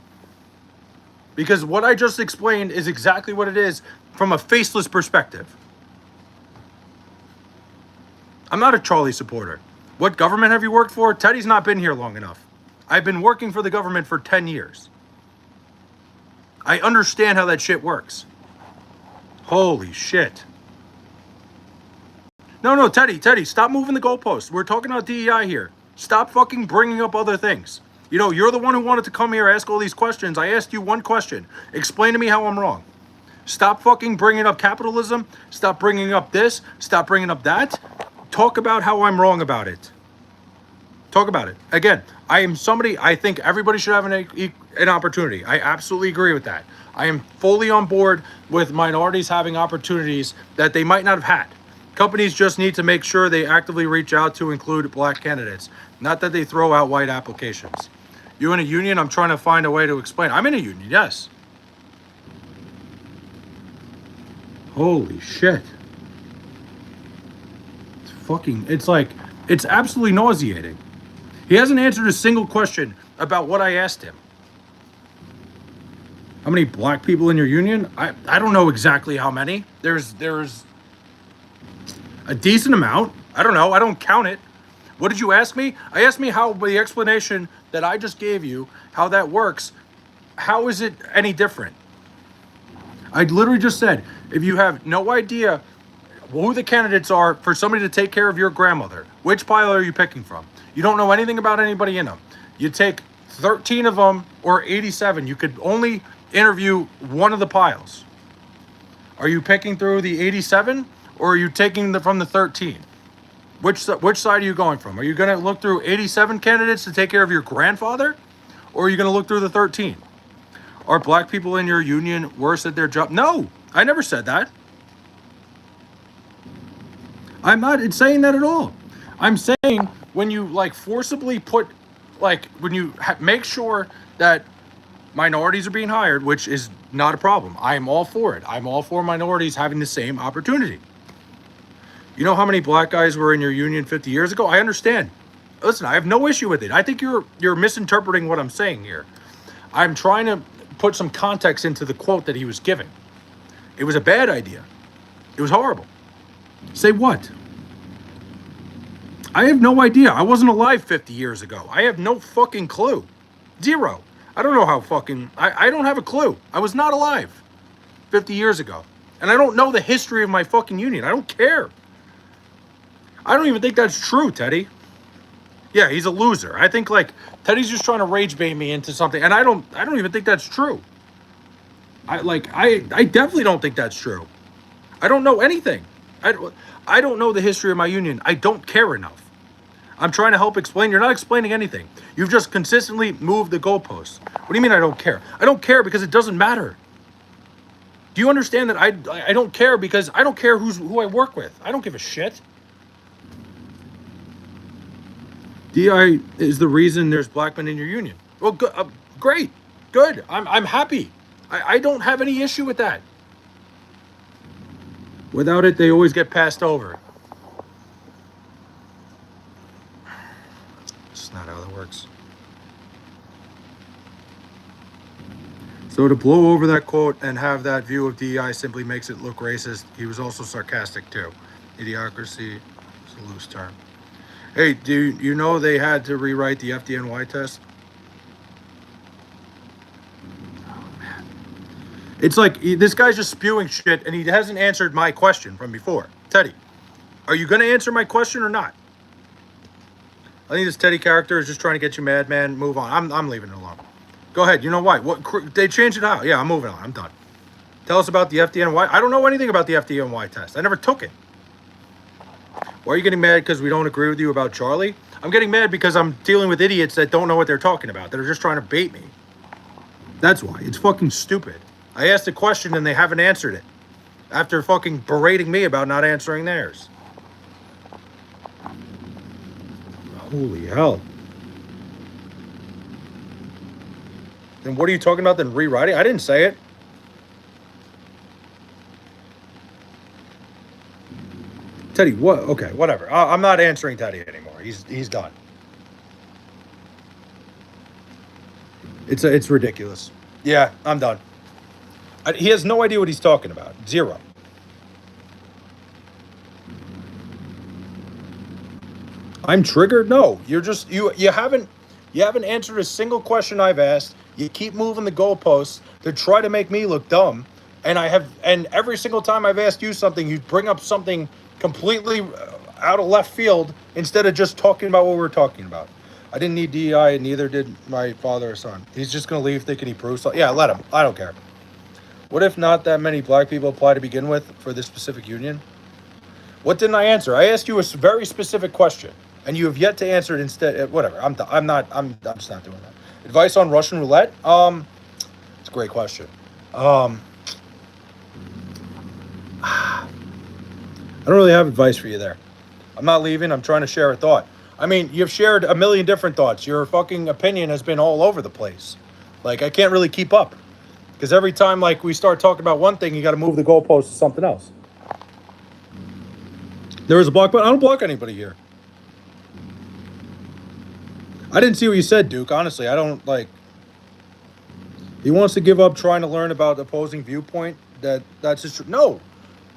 Because what I just explained is exactly what it is from a faceless perspective. I'm not a Charlie supporter. What government have you worked for? Teddy's not been here long enough. I've been working for the government for 10 years. I understand how that shit works. Holy shit. No, Teddy, stop moving the goalposts. We're talking about DEI here. Stop fucking bringing up other things. You know, you're the one who wanted to come here and ask all these questions. I asked you one question. Explain to me how I'm wrong. Stop fucking bringing up capitalism. Stop bringing up this. Stop bringing up that. Talk about how I'm wrong about it. Talk about it. Again, I am somebody, I think everybody should have an opportunity. I absolutely agree with that. I am fully on board with minorities having opportunities that they might not have had. Companies just need to make sure they actively reach out to include black candidates, not that they throw out white applications. You in a union? I'm trying to find a way to explain. I'm in a union, yes. Holy shit. It's absolutely nauseating. He hasn't answered a single question about what I asked him. How many black people in your union? I don't know exactly how many. There's a decent amount. I don't know. I don't count it. What did you ask me? I asked me how the explanation that I just gave you, how that works, how is it any different? I literally just said, if you have no idea who the candidates are for somebody to take care of your grandmother, which pile are you picking from? You don't know anything about anybody in them. You take 13 of them or 87. You could only interview one of the piles. Are you picking through the 87 or are you taking from the 13? Which side are you going from? Are you going to look through 87 candidates to take care of your grandfather? Or are you going to look through the 13? Are black people in your union worse at their job? No, I never said that. I'm not saying that at all. I'm saying when you forcibly put, when you make sure that minorities are being hired, which is not a problem. I am all for it. I'm all for minorities having the same opportunity. You know how many black guys were in your union 50 years ago? I understand. Listen, I have no issue with it. I think you're misinterpreting what I'm saying here. I'm trying to put some context into the quote that he was giving. It was a bad idea. It was horrible. Say what? I have no idea. I wasn't alive 50 years ago. I have no fucking clue. Zero. I don't know how I don't have a clue. I was not alive 50 years ago. And I don't know the history of my fucking union. I don't care. I don't even think that's true, Teddy. Yeah, he's a loser. I think Teddy's just trying to rage bait me into something, and I don't even think that's true. I definitely don't think that's true. I don't know anything. I don't know the history of my union. I don't care enough. I'm trying to help explain. You're not explaining anything. You've just consistently moved the goalposts. What do you mean I don't care? I don't care because it doesn't matter. Do you understand that I don't care because I don't care who I work with. I don't give a shit. DI is the reason there's black men in your union. Well, great, good. I'm happy. I don't have any issue with that. Without it, they always get passed over. That's not how that works. So to blow over that quote and have that view of DEI simply makes it look racist. He was also sarcastic too. Idiocracy is a loose term. Hey, do you know they had to rewrite the FDNY test? Oh, man. It's like this guy's just spewing shit, and he hasn't answered my question from before. Teddy, are you going to answer my question or not? I think this Teddy character is just trying to get you mad, man. Move on. I'm leaving it alone. Go ahead. You know why? What they changed it out. Yeah, I'm moving on. I'm done. Tell us about the FDNY. I don't know anything about the FDNY test. I never took it. Why are you getting mad because we don't agree with you about Charlie? I'm getting mad because I'm dealing with idiots that don't know what they're talking about, that are just trying to bait me. That's why. It's fucking stupid. I asked a question and they haven't answered it after fucking berating me about not answering theirs. Holy hell. Then what are you talking about then rewriting? I didn't say it. Teddy, what? Okay, whatever. I'm not answering Teddy anymore. He's done. It's ridiculous. Yeah, I'm done. He has no idea what he's talking about. Zero. I'm triggered? No. You're just you haven't answered a single question I've asked. You keep moving the goalposts to try to make me look dumb. And every single time I've asked you something, you bring up something completely out of left field instead of just talking about what we're talking about. I didn't need DEI, and neither did my father or son. He's just going to leave thinking he proves something. Yeah, let him. I don't care. What if not that many black people apply to begin with for this specific union? What didn't I answer? I asked you a very specific question, and you have yet to answer it. Instead, whatever. I'm not. I'm just not doing that. Advice on Russian roulette? It's a great question. Um, I don't really have advice for you there. I'm not leaving. I'm trying to share a thought. I mean, you've shared a million different thoughts. Your fucking opinion has been all over the place. Like, I can't really keep up. Because every time, like, we start talking about one thing, you got to move the goalpost to something else. There was a block button. I don't block anybody here. I didn't see what you said, Duke. Honestly, I don't, like... He wants to give up trying to learn about the opposing viewpoint. That's just... No.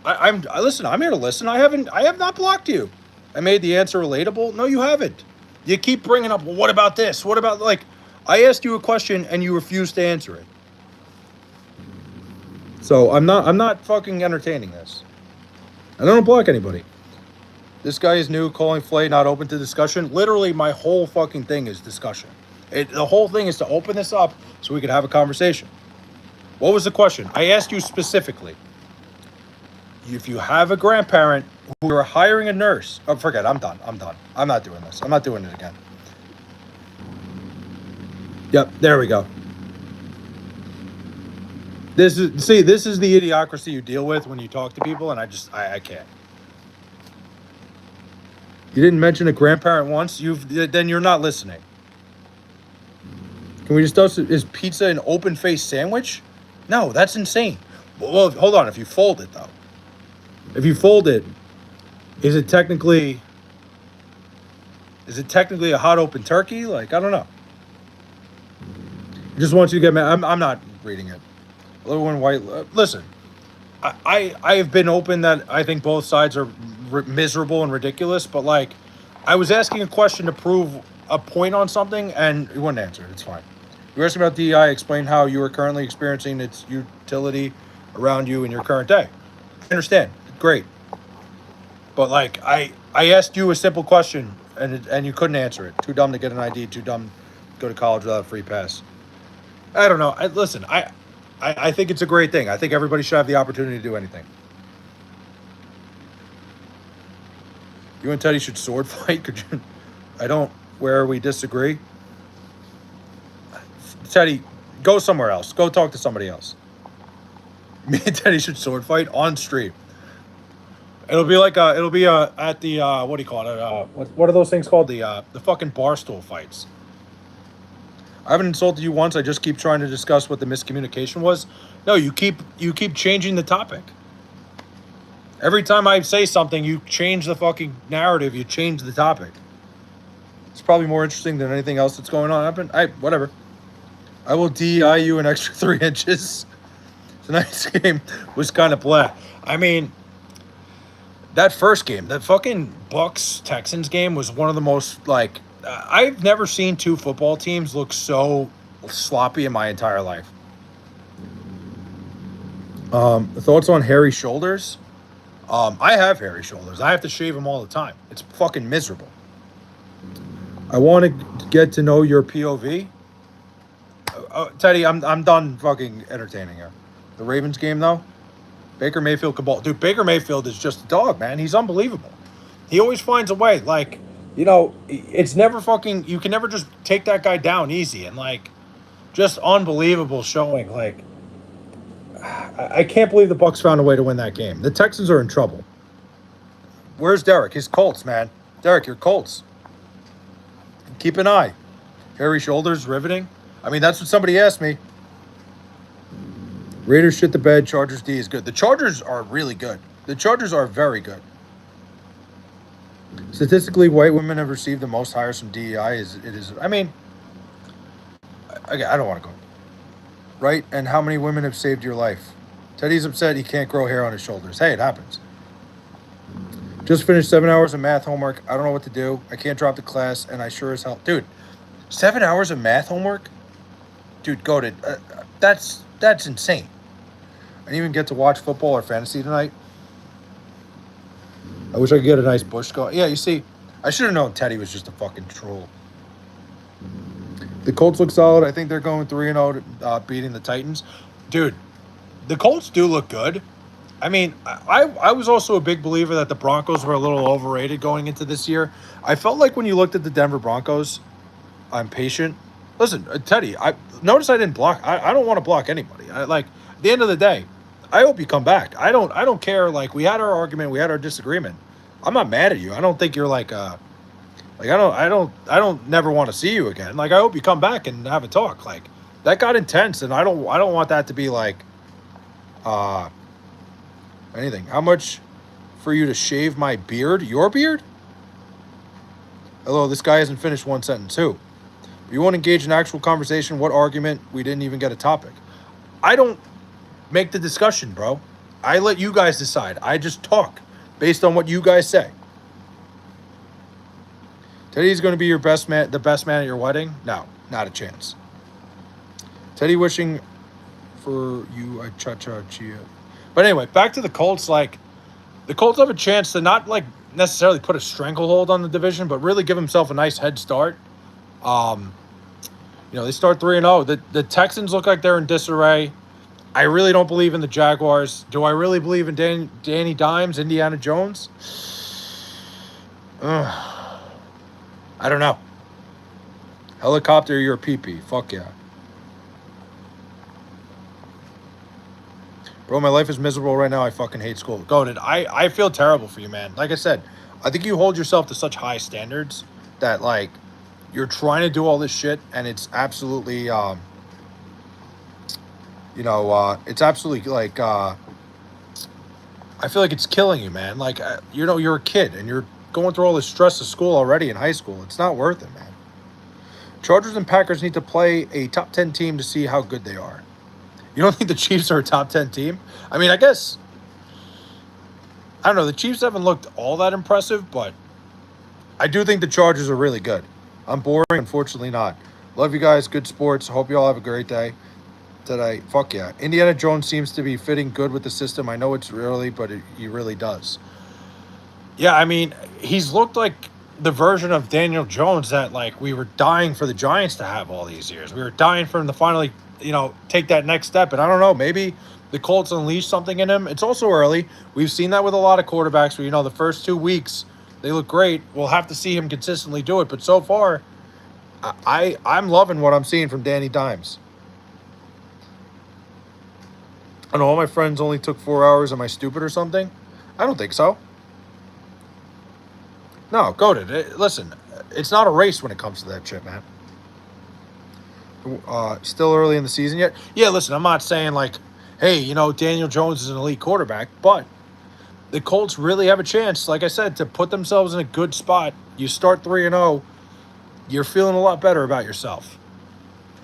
Listen, I'm here to listen. I have not blocked you. I made the answer relatable. No, you haven't. You keep bringing up, well, what about this? What about, like, I asked you a question and you refused to answer it. So I'm not fucking entertaining this. I don't block anybody. This guy is new, calling Flay not open to discussion. Literally, my whole fucking thing is discussion. The whole thing is to open this up so we could have a conversation. What was the question? I asked you specifically. If you have a grandparent who are hiring a nurse, oh, forget it, I'm done. I'm not doing this. I'm not doing it again. Yep, there we go. This is the idiocracy you deal with when you talk to people, and I can't. You didn't mention a grandparent once. Then you're not listening. Can we discuss, is pizza an open-faced sandwich? No, that's insane. Well, hold on. If you fold it, though. If you fold it, is it technically a hot open turkey? Like, I don't know. I just want you to get mad. I'm not reading it. Everyone white. Listen, I have been open that I think both sides are miserable and ridiculous, but like, I was asking a question to prove a point on something, and you wouldn't answer it. It's fine. You were asking about DEI. Explain how you are currently experiencing its utility around you in your current day. I understand. Great. But like, I asked you a simple question, and you couldn't answer it. Too dumb to get an ID. Too dumb to go to college without a free pass. I don't know. Listen, I think it's a great thing. I think everybody should have the opportunity to do anything. You and Teddy should sword fight. Could you? I don't. Where we disagree. Teddy, go somewhere else. Go talk to somebody else. Me and Teddy should sword fight on stream. It'll be like at the what do you call it? What are those things called? The fucking barstool fights. I haven't insulted you once. I just keep trying to discuss what the miscommunication was. No, you keep changing the topic. Every time I say something, you change the fucking narrative. You change the topic. It's probably more interesting than anything else that's going on. Whatever. I will DI you an extra 3 inches. Tonight's game was kind of blah. I mean, that first game, that fucking Bucks-Texans game was one of the most, like, I've never seen two football teams look so sloppy in my entire life. Thoughts on hairy shoulders? I have hairy shoulders. I have to shave them all the time. It's fucking miserable. I want to get to know your POV. Teddy, I'm done fucking entertaining you. The Ravens game, though? Baker Mayfield can ball. Dude, Baker Mayfield is just a dog, man. He's unbelievable. He always finds a way. Like, you know, it's never fucking... You can never just take that guy down easy. And, like, just unbelievable showing. Like, I can't believe the Bucs found a way to win that game. The Texans are in trouble. Where's Derek? His Colts, man. Derek, your Colts. Keep an eye. Hairy shoulders, riveting. I mean, that's what somebody asked me. Raiders shit the bed. Chargers D is good. The Chargers are really good. The Chargers are very good. Statistically, white women have received the most hires from DEI. I mean, I don't want to go. Right? And how many women have saved your life? Teddy's upset he can't grow hair on his shoulders. Hey, it happens. Just finished 7 hours of math homework. I don't know what to do. I can't drop the class, and I sure as hell... Dude, 7 hours of math homework? Dude, go to... That's insane. I didn't even get to watch football or fantasy tonight. I wish I could get a nice bush going. Yeah, you see, I should have known Teddy was just a fucking troll. The Colts look solid. I think they're going 3-0, beating the Titans. Dude, the Colts do look good. I mean, I was also a big believer that the Broncos were a little overrated going into this year. I felt like when you looked at the Denver Broncos, I'm patient. Listen, Teddy, I notice I didn't block. I don't want to block anybody. Like at the end of the day, I hope you come back. I don't care. Like we had our argument, we had our disagreement. I'm not mad at you. I don't think you're like I don't never want to see you again. Like I hope you come back and have a talk. Like that got intense, and I don't want that to be like anything. How much for you to shave my beard? Your beard? Hello, this guy hasn't finished one sentence. Who? You won't engage in actual conversation. What argument? We didn't even get a topic. I don't make the discussion, bro. I let you guys decide. I just talk based on what you guys say. Teddy's going to be your best man, the best man at your wedding? No, not a chance. Teddy wishing for you a cha-cha-chia. But anyway, back to the Colts. Like, the Colts have a chance to not, like, necessarily put a stranglehold on the division, but really give himself a nice head start. They start 3-0. The Texans look like they're in disarray. I really don't believe in the Jaguars. Do I really believe in Danny Dimes, Indiana Jones? I don't know. Helicopter, you're a pee-pee. Fuck yeah. Bro, my life is miserable right now. I fucking hate school. Goated. I feel terrible for you, man. Like I said, I think you hold yourself to such high standards that, like, you're trying to do all this shit, and it's absolutely, it's absolutely, like, I feel like it's killing you, man. Like, you're a kid, and you're going through all this stress of school already in high school. It's not worth it, man. Chargers and Packers need to play a top 10 team to see how good they are. You don't think the Chiefs are a top 10 team? I mean, I guess, I don't know. The Chiefs haven't looked all that impressive, but I do think the Chargers are really good. I'm boring. Unfortunately not. Love you guys. Good sports. Hope you all have a great day today. Fuck yeah. Indiana Jones seems to be fitting good with the system. I know it's early, but he really does. Yeah, I mean, he's looked like the version of Daniel Jones that, like, we were dying for the Giants to have all these years. We were dying for him to finally, take that next step. And I don't know, maybe the Colts unleashed something in him. It's also early. We've seen that with a lot of quarterbacks where, the first 2 weeks, they look great. We'll have to see him consistently do it. But so far, I'm loving what I'm seeing from Danny Dimes. I know all my friends only took 4 hours. Am I stupid or something? I don't think so. No, go to it. Listen, it's not a race when it comes to that shit, man. Still early in the season yet? Yeah, listen, I'm not saying like, hey, Daniel Jones is an elite quarterback, but the Colts really have a chance, like I said, to put themselves in a good spot. You start 3-0, you're feeling a lot better about yourself.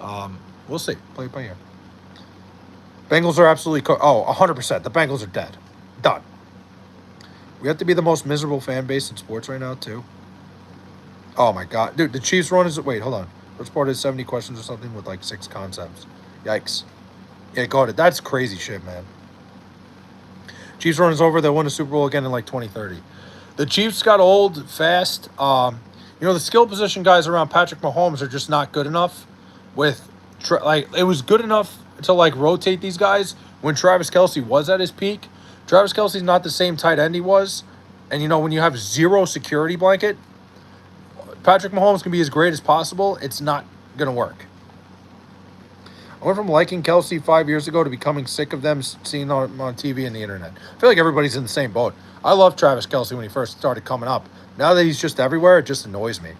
We'll see. Play it by ear. Bengals are absolutely 100%. The Bengals are dead. Done. We have to be the most miserable fan base in sports right now, too. Oh, my God. Dude, the Chiefs run is... Wait, hold on. First part is 70 questions or something with, like, 6 concepts. Yikes. Yeah, go ahead. That's crazy shit, man. Chiefs run is over. They'll win the Super Bowl again in, like, 2030. The Chiefs got old fast. The skill position guys around Patrick Mahomes are just not good enough with... it was good enough to, like, rotate these guys when Travis Kelce was at his peak. Travis Kelce's not the same tight end he was. And, when you have zero security blanket, Patrick Mahomes can be as great as possible. It's not going to work. I went from liking Kelce 5 years ago to becoming sick of them seeing on TV and the internet. I feel like everybody's in the same boat. I loved Travis Kelce when he first started coming up. Now that he's just everywhere, it just annoys me.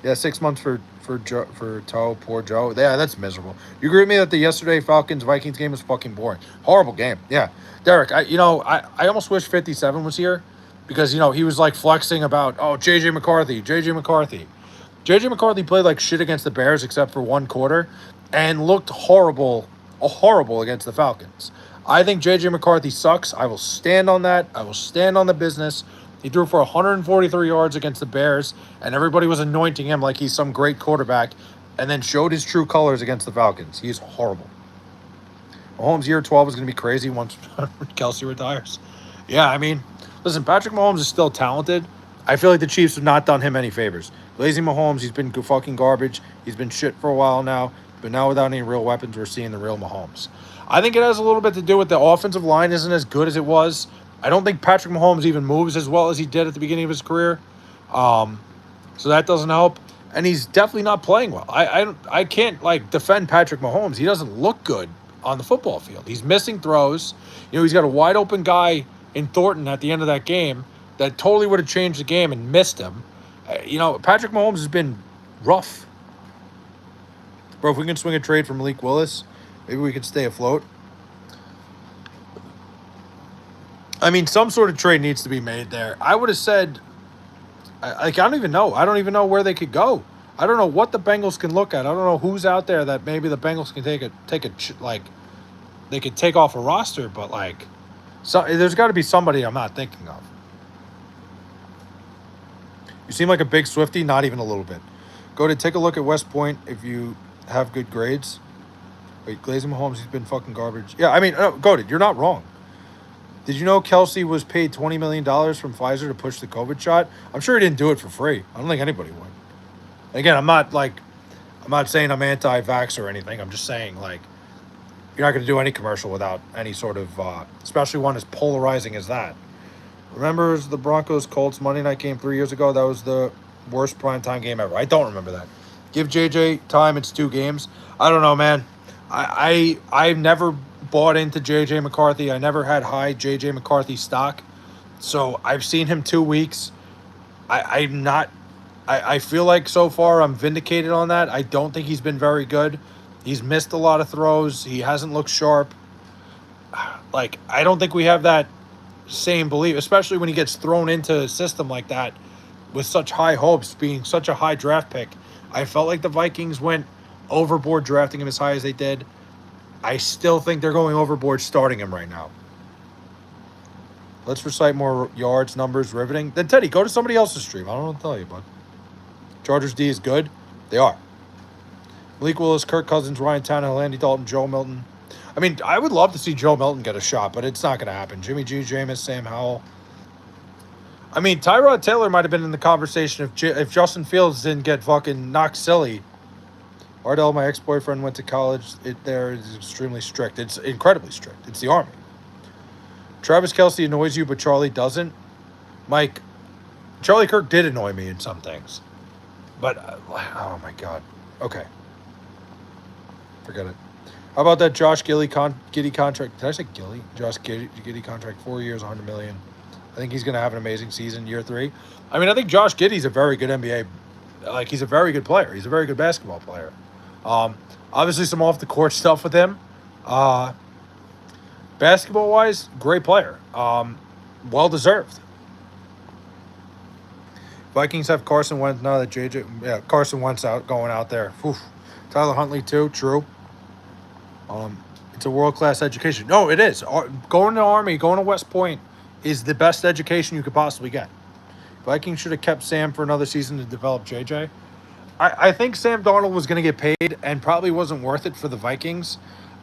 Yeah, 6 months for Toe, poor Joe. Yeah, that's miserable. You agree with me that the yesterday Falcons-Vikings game was fucking boring? Horrible game. Yeah. Derek, I almost wish 57 was here because, he was like flexing about, J.J. McCarthy. J.J. McCarthy played like shit against the Bears except for one quarter and looked horrible against the Falcons. I think J.J. McCarthy sucks. I will stand on that. I will stand on the business. He threw for 143 yards against the Bears, and everybody was anointing him like he's some great quarterback, and then showed his true colors against the Falcons. He's horrible. Mahomes' year 12 is going to be crazy once Kelce retires. Yeah, I mean, listen, Patrick Mahomes is still talented. I feel like the Chiefs have not done him any favors. Lazy Mahomes, he's been fucking garbage. He's been shit for a while now. but now without any real weapons, we're seeing the real Mahomes. I think it has a little bit to do with the offensive line isn't as good as it was. I don't think Patrick Mahomes even moves as well as he did at the beginning of his career. So that doesn't help. And he's definitely not playing well. I can't like defend Patrick Mahomes. He doesn't look good on the football field. He's missing throws. He's got a wide open guy in Thornton at the end of that game that totally would have changed the game and missed him. Patrick Mahomes has been rough. Bro, if we can swing a trade for Malik Willis, maybe we can stay afloat. I mean, some sort of trade needs to be made there. I would have said, I don't even know. I don't even know where they could go. I don't know what the Bengals can look at. I don't know who's out there that maybe the Bengals can they could take off a roster, but there's got to be somebody I'm not thinking of. You seem like a big Swiftie, not even a little bit. Go to take a look at West Point if you have good grades. Wait, Glazing Mahomes, he's been fucking garbage. Yeah, I mean, go to. You're not wrong. Did you know Kelsey was paid $20 million from Pfizer to push the COVID shot? I'm sure he didn't do it for free. I don't think anybody would. Again, I'm not saying I'm anti-vax or anything. I'm just saying, you're not going to do any commercial without any sort of, especially one as polarizing as that. Remember the Broncos-Colts Monday night game 3 years ago? That was the worst primetime game ever. I don't remember that. Give JJ time. It's 2 games. I don't know, man. I've never bought into JJ McCarthy. I never had high JJ McCarthy stock. So I've seen him 2 weeks. I feel like so far I'm vindicated on that. I don't think he's been very good. He's missed a lot of throws. He hasn't looked sharp. I don't think we have that same belief, especially when he gets thrown into a system like that with such high hopes, being such a high draft pick. I felt like the Vikings went overboard drafting him as high as they did. I still think they're going overboard starting him right now. Let's recite more yards, numbers, riveting. Then, Teddy, go to somebody else's stream. I don't know what to tell you, bud. Chargers D is good. They are. Malik Willis, Kirk Cousins, Ryan Tannehill, Andy Dalton, Joe Milton. I mean, I would love to see Joe Milton get a shot, but it's not going to happen. Jimmy G, Jameis, Sam Howell. I mean, Tyrod Taylor might have been in the conversation if Justin Fields didn't get fucking knocked silly. Ardell, my ex-boyfriend, went to college. There is extremely strict. It's incredibly strict. It's the Army. Travis Kelce annoys you, but Charlie doesn't. Mike, Charlie Kirk did annoy me in some things. But, oh my God. Okay. Forget it. How about that Josh Giddy contract? Did I say Gilly? Josh Giddy contract, 4 years, $100 million. I think he's going to have an amazing season, year 3. I mean, I think Josh Giddey's a very good NBA. He's a very good player. He's a very good basketball player. Obviously, some off-the-court stuff with him. Basketball-wise, great player. Well-deserved. Vikings have Carson Wentz now that Carson Wentz going out there. Whew. Tyler Huntley, too. True. It's a world-class education. No, it is. Going to the Army, going to West Point is the best education you could possibly get. Vikings should have kept Sam for another season to develop JJ. I think Sam Darnold was going to get paid and probably wasn't worth it for the Vikings.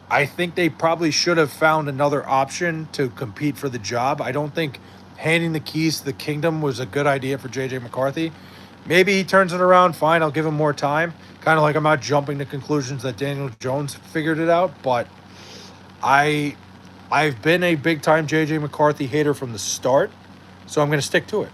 I think they probably should have found another option to compete for the job. I don't think handing the keys to the kingdom was a good idea for JJ McCarthy. Maybe he turns it around. Fine, I'll give him more time. Kind of like I'm not jumping to conclusions that Daniel Jones figured it out, but I've been a big-time JJ McCarthy hater from the start, so I'm going to stick to it.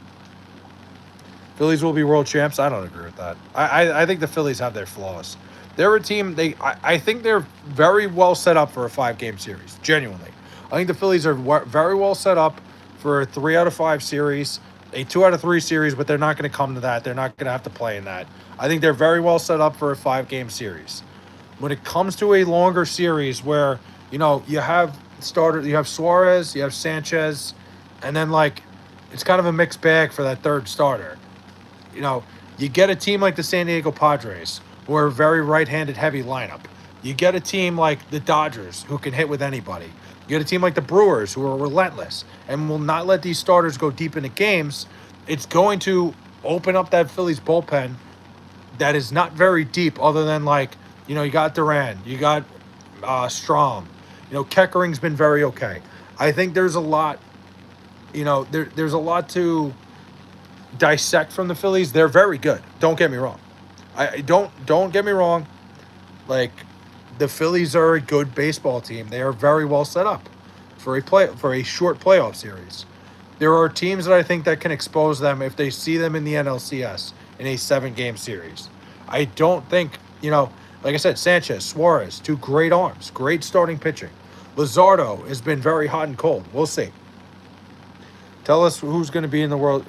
Phillies will be world champs. I don't agree with that. I think the Phillies have their flaws. They're a team. I think they're very well set up for a 5-game series. Genuinely, I think the Phillies are very well set up for a 3 out of 5 series, a 2 out of 3 series, but they're not going to come to that. They're not going to have to play in that. I think they're very well set up for a 5-game series. When it comes to a longer series where you have starters, you have Suarez, you have Sanchez, and then it's kind of a mixed bag for that third starter. You get a team like the San Diego Padres, who are a very right-handed heavy lineup. You get a team like the Dodgers, who can hit with anybody. You get a team like the Brewers, who are relentless and will not let these starters go deep into games. It's going to open up that Phillies bullpen that is not very deep, other than you got Duran, you got Strom. Keckering's been very okay. I think there's a lot, there's a lot to dissect from the Phillies. They're very good. Don't get me wrong. Don't get me wrong. the Phillies are a good baseball team. They are very well set up for a short playoff series. There are teams that I think that can expose them if they see them in the NLCS in a 7-game series. I don't think, like I said, Sanchez, Suarez, two great arms, great starting pitching. Luzardo has been very hot and cold. We'll see. Tell us who's going to be in the world.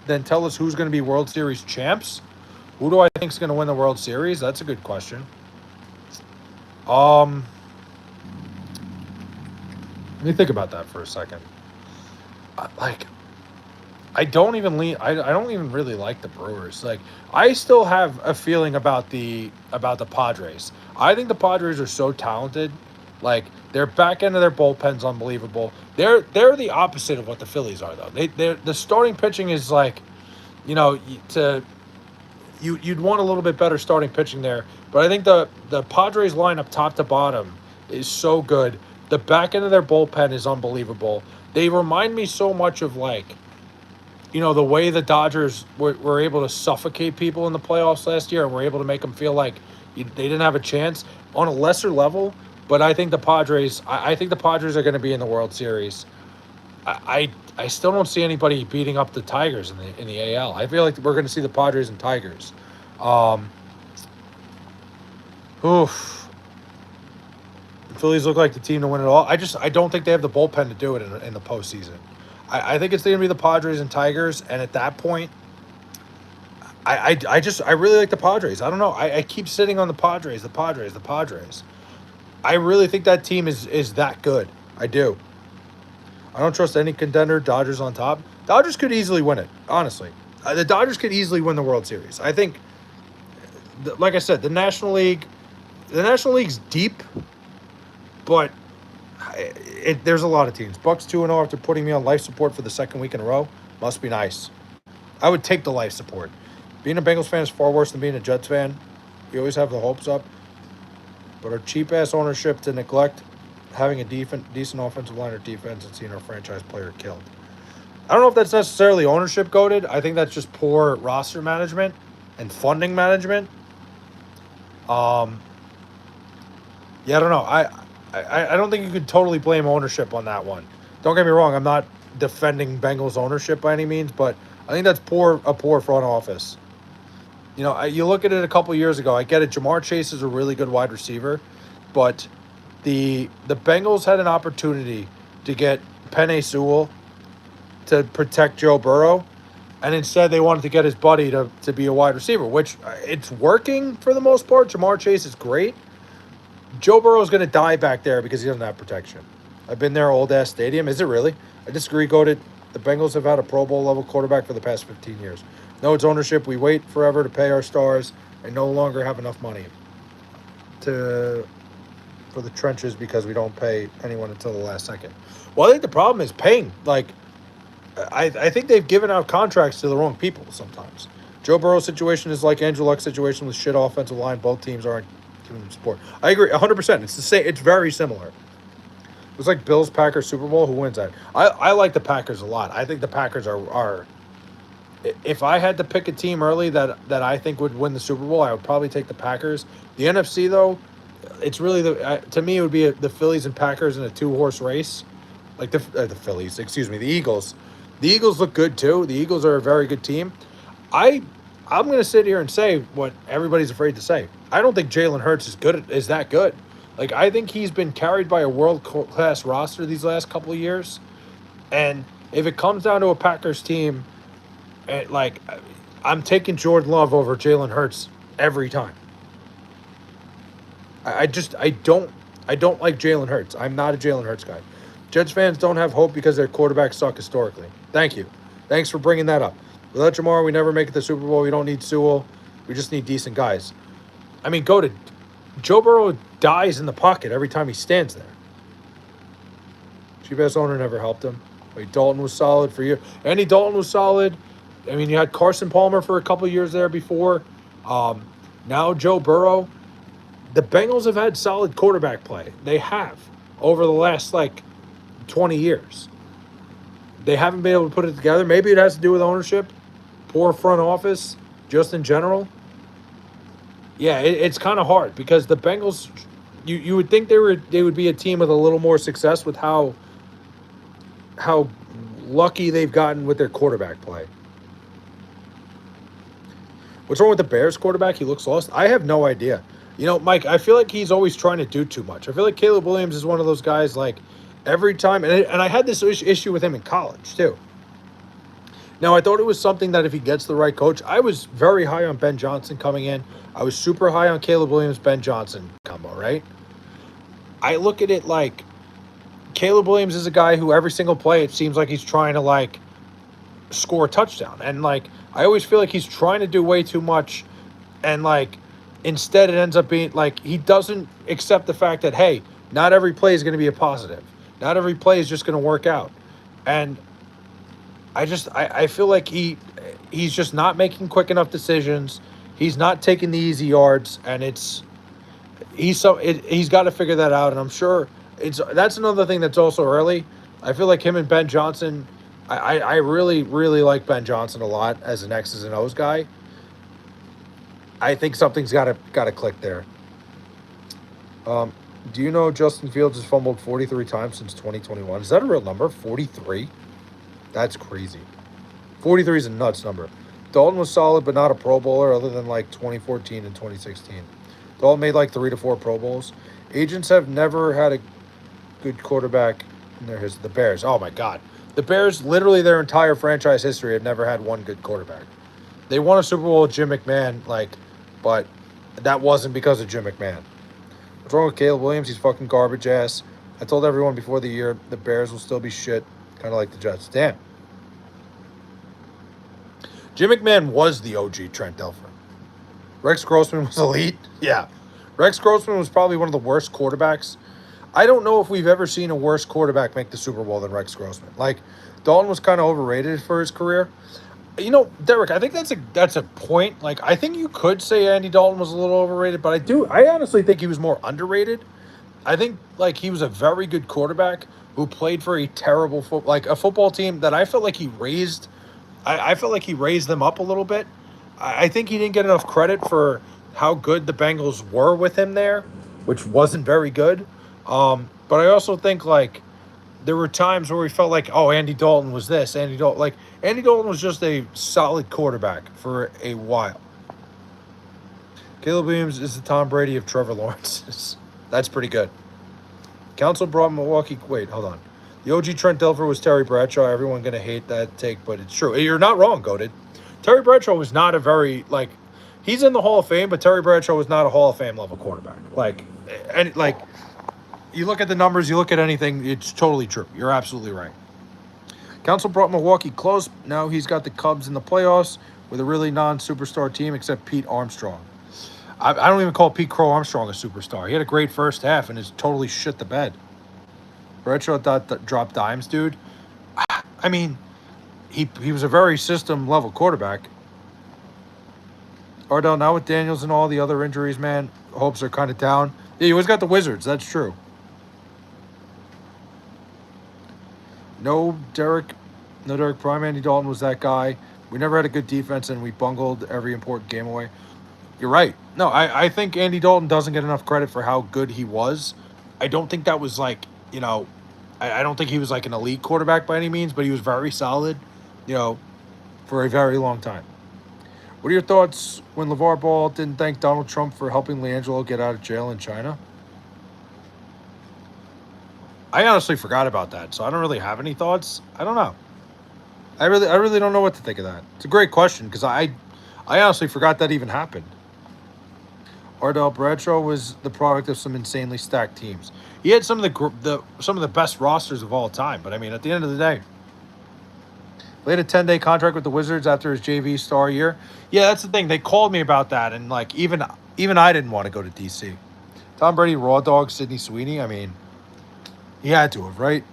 Then tell us who's going to be World Series champs. Who do I think is going to win the World Series? That's a good question. Let me think about that for a second. I don't even really like the Brewers. I still have a feeling about the Padres. I think the Padres are so talented. Their back end of their bullpen's unbelievable. They're the opposite of what the Phillies are, though. The starting pitching is you'd want a little bit better starting pitching there. But I think the Padres lineup top to bottom is so good. The back end of their bullpen is unbelievable. They remind me so much of the way the Dodgers were able to suffocate people in the playoffs last year and were able to make them feel like they didn't have a chance on a lesser level. But I think the Padres are going to be in the World Series. I still don't see anybody beating up the Tigers in the AL. I feel like we're going to see the Padres and Tigers. The Phillies look like the team to win it all. I don't think they have the bullpen to do it in the postseason. I think it's going to be the Padres and Tigers, and at that point, I really like the Padres. I don't know. I keep sitting on the Padres. I really think that team is that good. I do. I don't trust any contender. Dodgers on top. Dodgers could easily win it, honestly. The Dodgers could easily win the World Series. I think, like I said, the National League's deep, but there's a lot of teams. Bucks 2-0 after putting me on life support for the second week in a row. Must be nice. I would take the life support. Being a Bengals fan is far worse than being a Jets fan. You always have the hopes up. But our cheap-ass ownership to neglect having a decent offensive line or defense and seeing our franchise player killed. I don't know if that's necessarily ownership goated. I think that's just poor roster management and funding management. Yeah, I don't know. I don't think you could totally blame ownership on that one. Don't get me wrong. I'm not defending Bengals ownership by any means, but I think that's a poor front office. You look at it a couple years ago. I get it. Jamar Chase is a really good wide receiver, but the Bengals had an opportunity to get Penei Sewell to protect Joe Burrow, and instead they wanted to get his buddy to be a wide receiver, which it's working for the most part. Jamar Chase is great. Joe Burrow is going to die back there because he doesn't have protection. I've been there, old-ass stadium. Is it really? I disagree, Goated. The Bengals have had a Pro Bowl-level quarterback for the past 15 years. No, it's ownership. We wait forever to pay our stars and no longer have enough money for the trenches because we don't pay anyone until the last second. Well, I think the problem is paying. I think they've given out contracts to the wrong people sometimes. Joe Burrow's situation is like Andrew Luck's situation with shit offensive line. Both teams aren't giving them support. I agree 100%. It's the same. It's very similar. It was like Bills Packers Super Bowl. Who wins that? I like the Packers a lot. I think the Packers are. If I had to pick a team early that I think would win the Super Bowl, I would probably take the Packers. The NFC though, it's really to me it would be the Phillies and Packers in a 2-horse race, like the Phillies. Excuse me, the Eagles. The Eagles look good too. The Eagles are a very good team. I'm going to sit here and say what everybody's afraid to say. I don't think Jalen Hurts is that good. I think he's been carried by a world-class roster these last couple of years. And if it comes down to a Packers team, I'm taking Jordan Love over Jalen Hurts every time. I don't like Jalen Hurts. I'm not a Jalen Hurts guy. Jets fans don't have hope because their quarterbacks suck historically. Thank you. Thanks for bringing that up. Without Jamar, we never make it to the Super Bowl. We don't need Sewell. We just need decent guys. I mean, Joe Burrow dies in the pocket every time he stands there. Cheap-ass owner never helped him. Dalton was solid for you. Andy Dalton was solid. I mean, you had Carson Palmer for a couple of years there before. Now Joe Burrow. The Bengals have had solid quarterback play. They have over the last 20 years. They haven't been able to put it together. Maybe it has to do with ownership, poor front office, just in general. Yeah, it's kind of hard because the Bengals you would think they would be a team with a little more success with how lucky they've gotten with their quarterback play. What's wrong with the Bears quarterback? He looks lost. I have no idea. You know, Mike, I feel like he's always trying to do too much. I feel like Caleb Williams is one of those guys, like, every time, and I had this issue with him in college, too. Now, I thought it was something that if he gets the right coach, I was very high on Ben Johnson coming in. I was super high on Caleb Williams, Ben Johnson combo, right? I look at it like Caleb Williams is a guy who every single play, it seems like he's trying to, like, score a touchdown. And, like, I always feel like he's trying to do way too much, and, like, instead it ends up being, like, he doesn't accept the fact that, hey, not every play is going to be a positive. Not every play is just going to work out. And I feel like he's just not making quick enough decisions. He's not taking the easy yards, and he's got to figure that out. And I'm sure that's another thing that's also early. I feel like him and Ben Johnson, I really, really like Ben Johnson a lot as an X's and O's guy. I think something's got to click there. Do you know Justin Fields has fumbled 43 times since 2021? Is that a real number? 43? That's crazy. 43 is a nuts number. Dalton was solid, but not a Pro Bowler other than like 2014 and 2016. Dalton made like 3 to 4 Pro Bowls. Agents have never had a good quarterback in the Bears. Oh my God. The Bears, literally their entire franchise history, have never had one good quarterback. They won a Super Bowl with Jim McMahon, but that wasn't because of Jim McMahon. What's wrong with Caleb Williams? He's fucking garbage ass. I told everyone before the year the Bears will still be shit, kind of like the Jets. Damn. Jim McMahon was the OG Trent Dilfer. Rex Grossman was elite. Yeah. Rex Grossman was probably one of the worst quarterbacks. I don't know if we've ever seen a worse quarterback make the Super Bowl than Rex Grossman. Like, Dalton was kind of overrated for his career. You know, Derek, I think that's a point. Like, I think you could say Andy Dalton was a little overrated, but I honestly think he was more underrated. I think, like, he was a very good quarterback who played for a terrible a football team that I felt like he raised. I felt like he raised them up a little bit. I think he didn't get enough credit for how good the Bengals were with him there, which wasn't very good. But I also think, like, there were times where we felt like, oh, Andy Dalton was this. Andy Dalton was just a solid quarterback for a while. Caleb Williams is the Tom Brady of Trevor Lawrence. That's pretty good. Council brought Milwaukee. Wait, hold on. The OG Trent Dilfer was Terry Bradshaw. Everyone going to hate that take, but it's true. You're not wrong, Goated. Terry Bradshaw was not a very, like, he's in the Hall of Fame, but Terry Bradshaw was not a Hall of Fame level quarterback. You look at the numbers, you look at anything, it's totally true. You're absolutely right. Council brought Milwaukee close. Now he's got the Cubs in the playoffs with a really non-superstar team except Pete Armstrong. I don't even call Pete Crow Armstrong a superstar. He had a great first half and is totally shit the bed. Bradshaw dropped dimes, dude. I mean, he was a very system-level quarterback. Ardell, now with Daniels and all the other injuries, man, hopes are kind of down. Yeah, he always got the Wizards. That's true. No, Derek Prime. Andy Dalton was that guy. We never had a good defense, and we bungled every important game away. You're right. No, I think Andy Dalton doesn't get enough credit for how good he was. I don't think that was like, you know, I don't think he was like an elite quarterback by any means, but he was very solid, you know, for a very long time. What are your thoughts when LeVar Ball didn't thank Donald Trump for helping LiAngelo get out of jail in China? I honestly forgot about that, so I don't really have any thoughts. I don't know. I really don't know what to think of that. It's a great question because I honestly forgot that even happened. Ardell Bradshaw was the product of some insanely stacked teams. He had some of the best rosters of all time, but I mean, at the end of the day, he had a 10-day contract with the Wizards after his JV star year. Yeah, that's the thing. They called me about that, and like even I didn't want to go to DC. Tom Brady, Raw Dog, Sidney Sweeney. I mean, he had to have, right?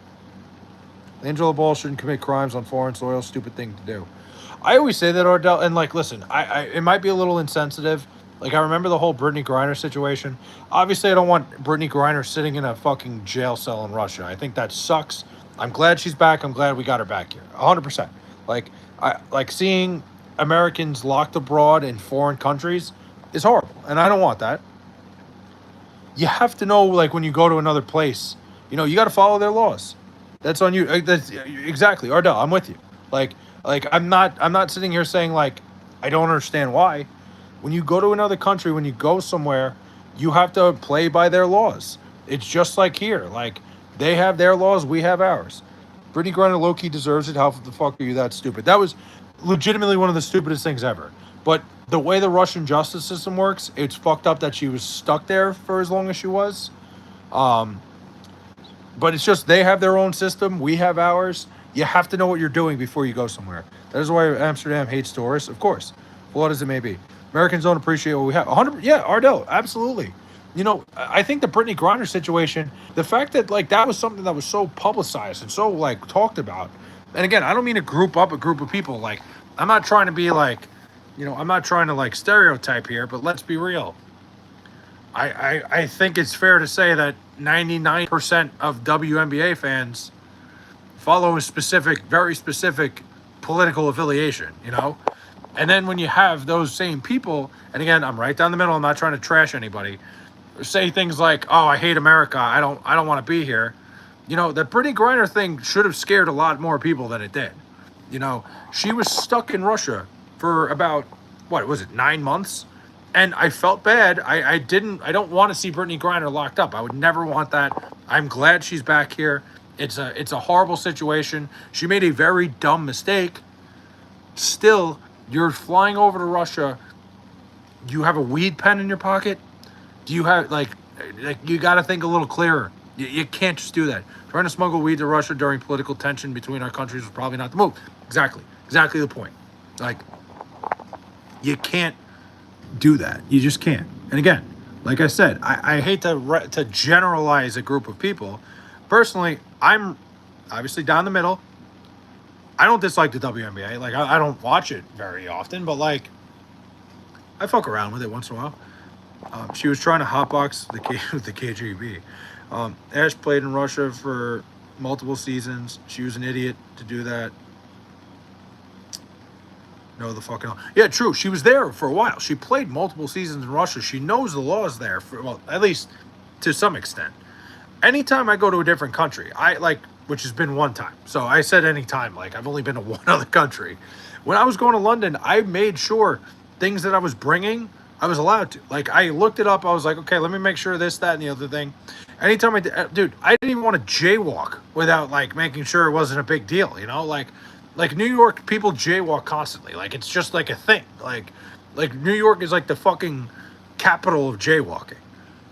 Angelo Ball shouldn't commit crimes on foreign soil. Stupid thing to do. I always say that, Ardell, and like, listen, it might be a little insensitive. Like, I remember the whole Brittany Griner situation. Obviously, I don't want Brittany Griner sitting in a fucking jail cell in Russia. I think that sucks. I'm glad she's back. I'm glad we got her back here. 100%. Like seeing Americans locked abroad in foreign countries is horrible, and I don't want that. You have to know, like, when you go to another place, you got to follow their laws. That's on you. That's exactly, Ardell. I'm with you. Like, I'm not sitting here saying like I don't understand why. When you go to another country, when you go somewhere, you have to play by their laws. It's just like here. Like, they have their laws, we have ours. Brittany Griner low-key deserves it. How the fuck are you that stupid? That was legitimately one of the stupidest things ever. But the way the Russian justice system works, it's fucked up that she was stuck there for as long as she was. But it's just they have their own system, we have ours. You have to know what you're doing before you go somewhere. That is why Amsterdam hates tourists, of course, flawed as it may be. Americans don't appreciate what we have. 100, yeah, Ardell, absolutely. I think the Brittany Griner situation, the fact that like that was something that was so publicized and so like talked about. And again, I don't mean to group up a group of people. Like, I'm not trying to be like, I'm not trying to like stereotype here, but let's be real. I think it's fair to say that 99% of WNBA fans follow a specific, very specific political affiliation, And then when you have those same people, and again, I'm right down the middle, I'm not trying to trash anybody, say things like, "Oh, I hate America. I don't want to be here." The Brittany Griner thing should have scared a lot more people than it did. She was stuck in Russia for about, what was it, 9 months? And I felt bad. I don't want to see Brittany Griner locked up. I would never want that. I'm glad she's back here. It's a horrible situation. She made a very dumb mistake. Still, you're flying over to Russia. Do you have a weed pen in your pocket? Do you have like you got to think a little clearer. You can't just do that. Trying to smuggle weed to Russia during political tension between our countries was probably not the move. Exactly the point. Like, you can't do that. You just can't. And again, like I said, I hate to generalize a group of people. Personally, I'm obviously down the middle. I don't dislike the WNBA. Like, I don't watch it very often, but like, I fuck around with it once in a while. She was trying to hotbox the KGB. Ash played in Russia for multiple seasons. She was an idiot to do that. No, the fucking hell. Yeah, true. She was there for a while. She played multiple seasons in Russia. She knows the laws there, at least to some extent. Anytime I go to a different country, which has been one time. So I said anytime, like I've only been to one other country. When I was going to London, I made sure things that I was bringing, I was allowed to. Like, I looked it up. I was like, okay, let me make sure this, that, and the other thing. Anytime I did, dude, I didn't even want to jaywalk without like making sure it wasn't a big deal, Like New York people jaywalk constantly. Like, it's just like a thing. Like New York is like the fucking capital of jaywalking.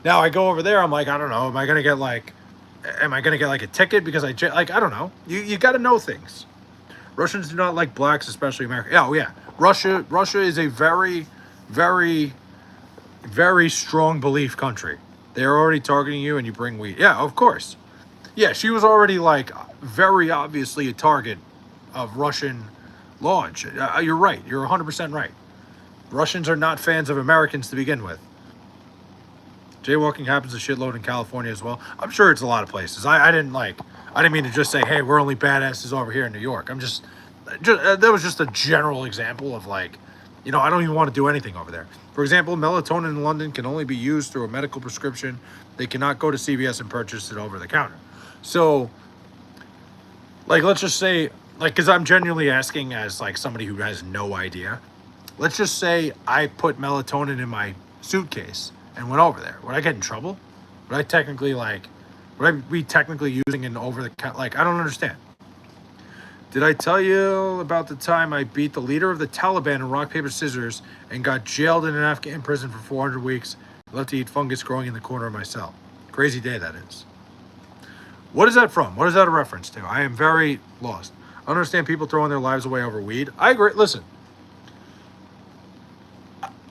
Now I go over there, I'm like, I don't know, am I gonna get like a ticket because I don't know. You got to know things. Russians do not like blacks, especially America. Oh yeah, Russia is a very, very, very strong belief country. They're already targeting you, and you bring weed. Yeah, of course. Yeah, she was already like very obviously a target of Russian launch. You're right. You're 100% right. Russians are not fans of Americans to begin with. Jaywalking happens a shitload in California as well. I'm sure it's a lot of places. I didn't mean to just say, hey, we're only badasses over here in New York. That was just a general example of like, I don't even want to do anything over there. For example, melatonin in London can only be used through a medical prescription. They cannot go to CVS and purchase it over the counter. So, like, let's just say, like, because I'm genuinely asking as like somebody who has no idea. Let's just say I put melatonin in my suitcase and went over there. Would I get in trouble? Would I be technically using an over the counter? Like, I don't understand. Did I tell you about the time I beat the leader of the Taliban in rock, paper, scissors and got jailed in an Afghan prison for 400 weeks, left to eat fungus growing in the corner of my cell? Crazy day that is. What is that from? What is that a reference to? I am very lost. I understand people throwing their lives away over weed. I agree. Listen,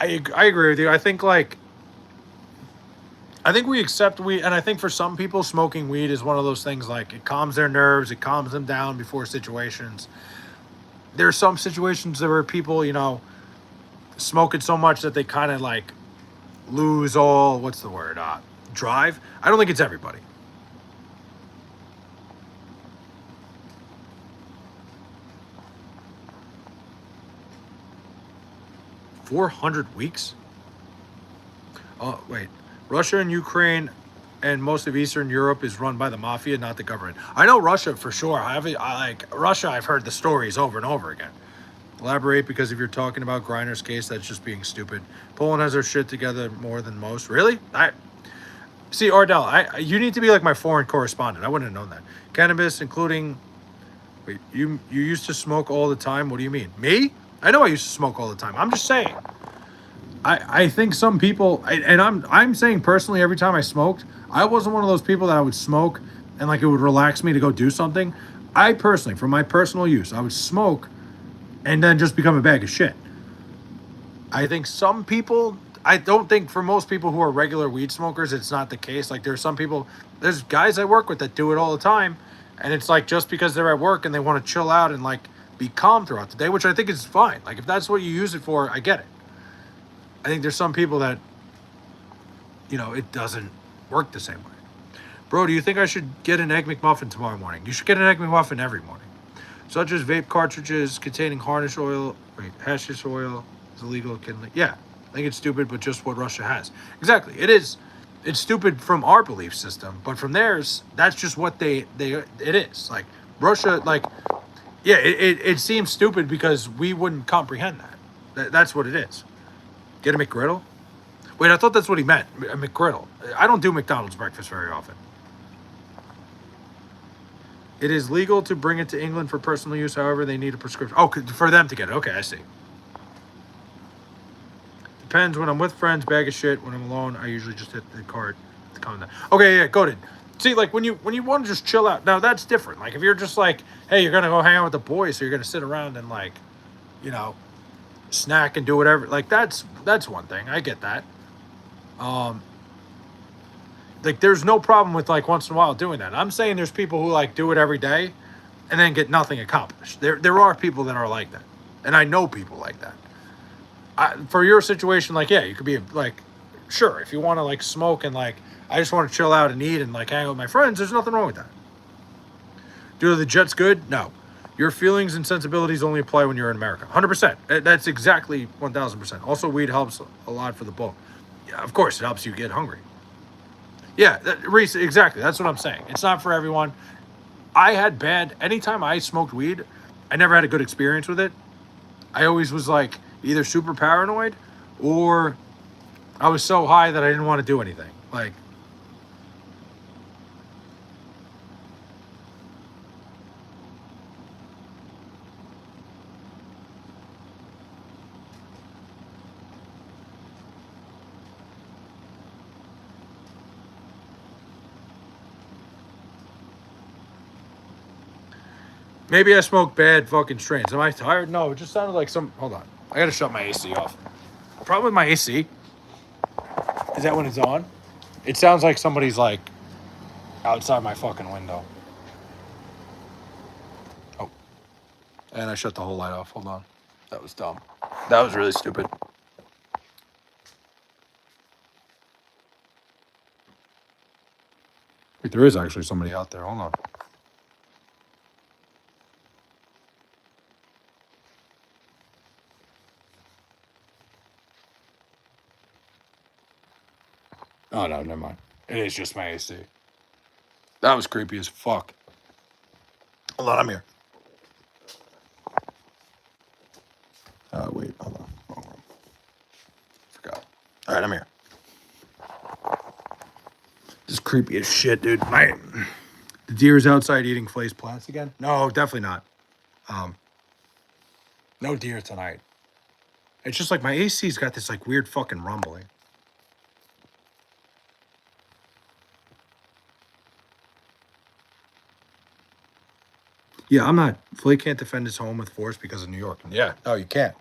I agree with you. I think we accept weed, and I think for some people, smoking weed is one of those things like it calms their nerves, it calms them down before situations. There are some situations where people, smoke it so much that they kind of like lose all, what's the word, drive. I don't think it's everybody. $400 weeks? Oh, wait. Russia and Ukraine and most of Eastern Europe is run by the mafia, not the government. I know Russia for sure. I like Russia. I've heard the stories over and over again. Elaborate, because if you're talking about Griner's case, that's just being stupid. Poland has their shit together more than most. Really? I see, Ardell. You need to be like my foreign correspondent. I wouldn't have known that. Cannabis, including. Wait, you used to smoke all the time? What do you mean? Me? I know I used to smoke all the time. I'm just saying. I think some people, and I'm saying personally, every time I smoked, I wasn't one of those people that I would smoke and like it would relax me to go do something. I personally, for my personal use, I would smoke and then just become a bag of shit. I think some people, I don't think for most people who are regular weed smokers, it's not the case. Like there's some people, there's guys I work with that do it all the time. And it's like just because they're at work and they want to chill out and like be calm throughout the day, which I think is fine. Like if that's what you use it for, I get it. I think there's some people that, it doesn't work the same way. Bro, do you think I should get an Egg McMuffin tomorrow morning? You should get an Egg McMuffin every morning. Such as vape cartridges containing hashish oil is illegal. Yeah, I think it's stupid, but just what Russia has. Exactly, it is. It's stupid from our belief system, but from theirs, that's just what it is. Like Russia, like, yeah, it seems stupid because we wouldn't comprehend that. That's what it is. Get a McGriddle? Wait, I thought that's what he meant. A McGriddle. I don't do McDonald's breakfast very often. It is legal to bring it to England for personal use. However, they need a prescription. Oh, for them to get it. Okay, I see. Depends. When I'm with friends, bag of shit. When I'm alone, I usually just hit the cart to calm down. Okay, yeah, go ahead. See, like when you want to just chill out. Now that's different. Like if you're just like, hey, you're gonna go hang out with the boys, so you're gonna sit around and like, snack and do whatever. Like that's one thing. I get that. Like there's no problem with like once in a while doing that. I'm saying there's people who like do it every day and then get nothing accomplished. There are people that are like that. And I know people like that. For your situation, like, yeah, you could be like, sure, if you want to like smoke and like, I just want to chill out and eat and like hang out with my friends, there's nothing wrong with that. Do the Jets good? No. Your feelings and sensibilities only apply when you're in America. 100%. That's exactly 1,000%. Also, weed helps a lot for the bulk. Yeah, of course, it helps you get hungry. Yeah, Reese, exactly. That's what I'm saying. It's not for everyone. Anytime I smoked weed, I never had a good experience with it. I always was like either super paranoid or I was so high that I didn't want to do anything. Like, maybe I smoke bad fucking strains. Am I tired? No, it just sounded like some. Hold on. I gotta shut my AC off. Problem with my AC is that when it's on, it sounds like somebody's like outside my fucking window. Oh. And I shut the whole light off. Hold on. That was dumb. That was really stupid. Wait, there is actually somebody out there. Hold on. Oh, no, never mind. It is just my AC. That was creepy as fuck. Hold on, I'm here. Wait, hold on. Wrong room. Forgot. All right, I'm here. This is creepy as shit, dude. The deer's outside eating Flay's plants again? No, definitely not. No deer tonight. It's just like my AC's got this like weird fucking rumbling. Yeah, I'm not. Flay can't defend his home with force because of New York. Yeah, no, you can't.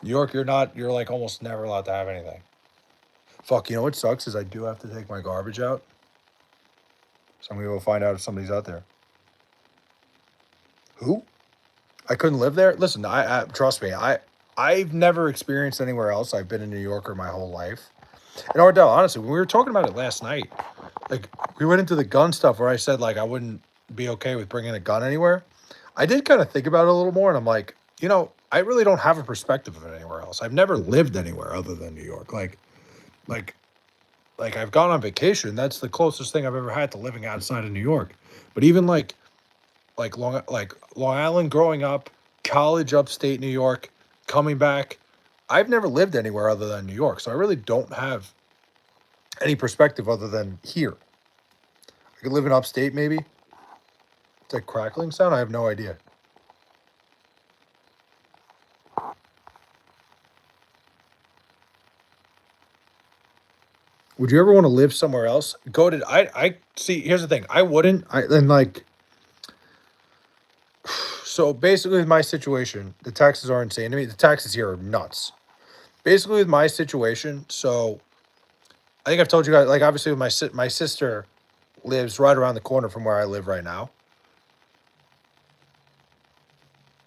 New York, you're like almost never allowed to have anything. Fuck, you know what sucks is I do have to take my garbage out. So I'm gonna go find out if somebody's out there. Who? I couldn't live there? Listen, I trust me, I've never experienced anywhere else. I've been in New Yorker my whole life. And Ardell, honestly, when we were talking about it last night, like we went into the gun stuff where I said like I wouldn't be okay with bringing a gun anywhere. I did kind of think about it a little more, and I'm like, I really don't have a perspective of it anywhere else. I've never lived anywhere other than New York. Like like I've gone on vacation. That's the closest thing I've ever had to living outside of New York. But even like Long Island growing up, college upstate New York, coming back, I've never lived anywhere other than New York. So I really don't have any perspective other than here. I could live in upstate maybe. It's like crackling sound. I have no idea. Would you ever want to live somewhere else? Go to I see. Here's the thing. I wouldn't. I then like. So basically, with my situation, the taxes are insane to me. The taxes here are nuts. Basically, with my situation, so I think I've told you guys. Like obviously, with my sister lives right around the corner from where I live right now.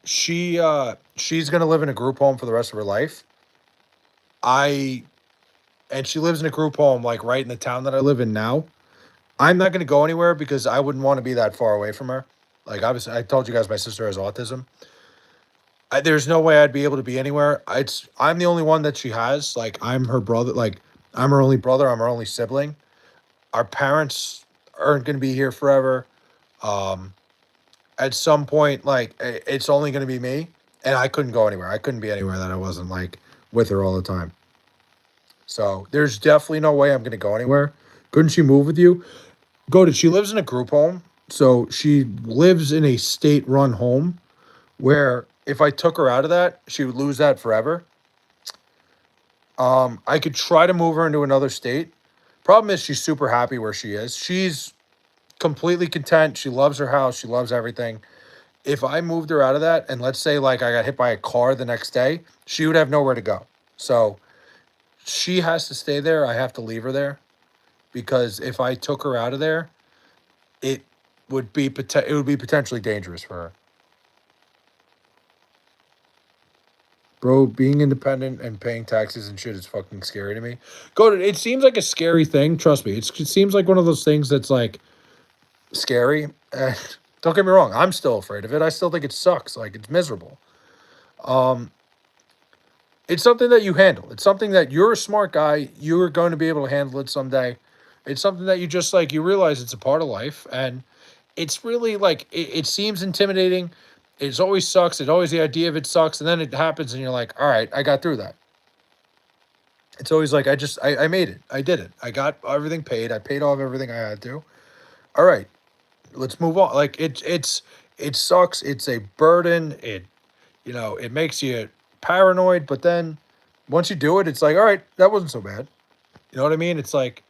She's gonna live in a group home for the rest of her life. I and she lives in a group home like right in the town that I live in now. I'm not gonna go anywhere because I wouldn't want to be that far away from her. Like obviously, I told you guys my sister has autism. There's no way I'd be able to be anywhere. I'm the only one that she has. Like I'm her brother. Like I'm her only brother. I'm her only sibling. Our parents aren't gonna be here forever. Um, at some point, like it's only gonna be me, and I couldn't go anywhere. I couldn't be anywhere that I wasn't like with her all the time. So there's definitely no way I'm gonna go anywhere. Couldn't she move with you? Go to. She lives in a group home, so she lives in a state-run home where if I took her out of that, she would lose that forever. I could try to move her into another state. Problem is, she's super happy where she is. She's completely content. She loves her house. She loves everything. If I moved her out of that, and let's say like I got hit by a car the next day, she would have nowhere to go. So she has to stay there. I have to leave her there because if I took her out of there, it it would be potentially dangerous for her. Bro, being independent and paying taxes and shit is fucking scary to me. It seems like a scary thing. Trust me. It seems like one of those things that's like scary. Don't get me wrong. I'm still afraid of it. I still think it sucks. Like it's miserable. Um, it's something that you handle. It's something that you're a smart guy. You're going to be able to handle it someday. It's something that you just like, you realize it's a part of life. And it's really like, it seems intimidating. It's always sucks. It always, the idea of it sucks. And then it happens and you're like, all right, I got through that. It's always like, I made it. I did it. I got everything paid. I paid off everything I had to. All right, let's move on. Like it sucks. It's a burden. It makes you paranoid, but then once you do it, it's like, all right, that wasn't so bad. You know what I mean? It's like,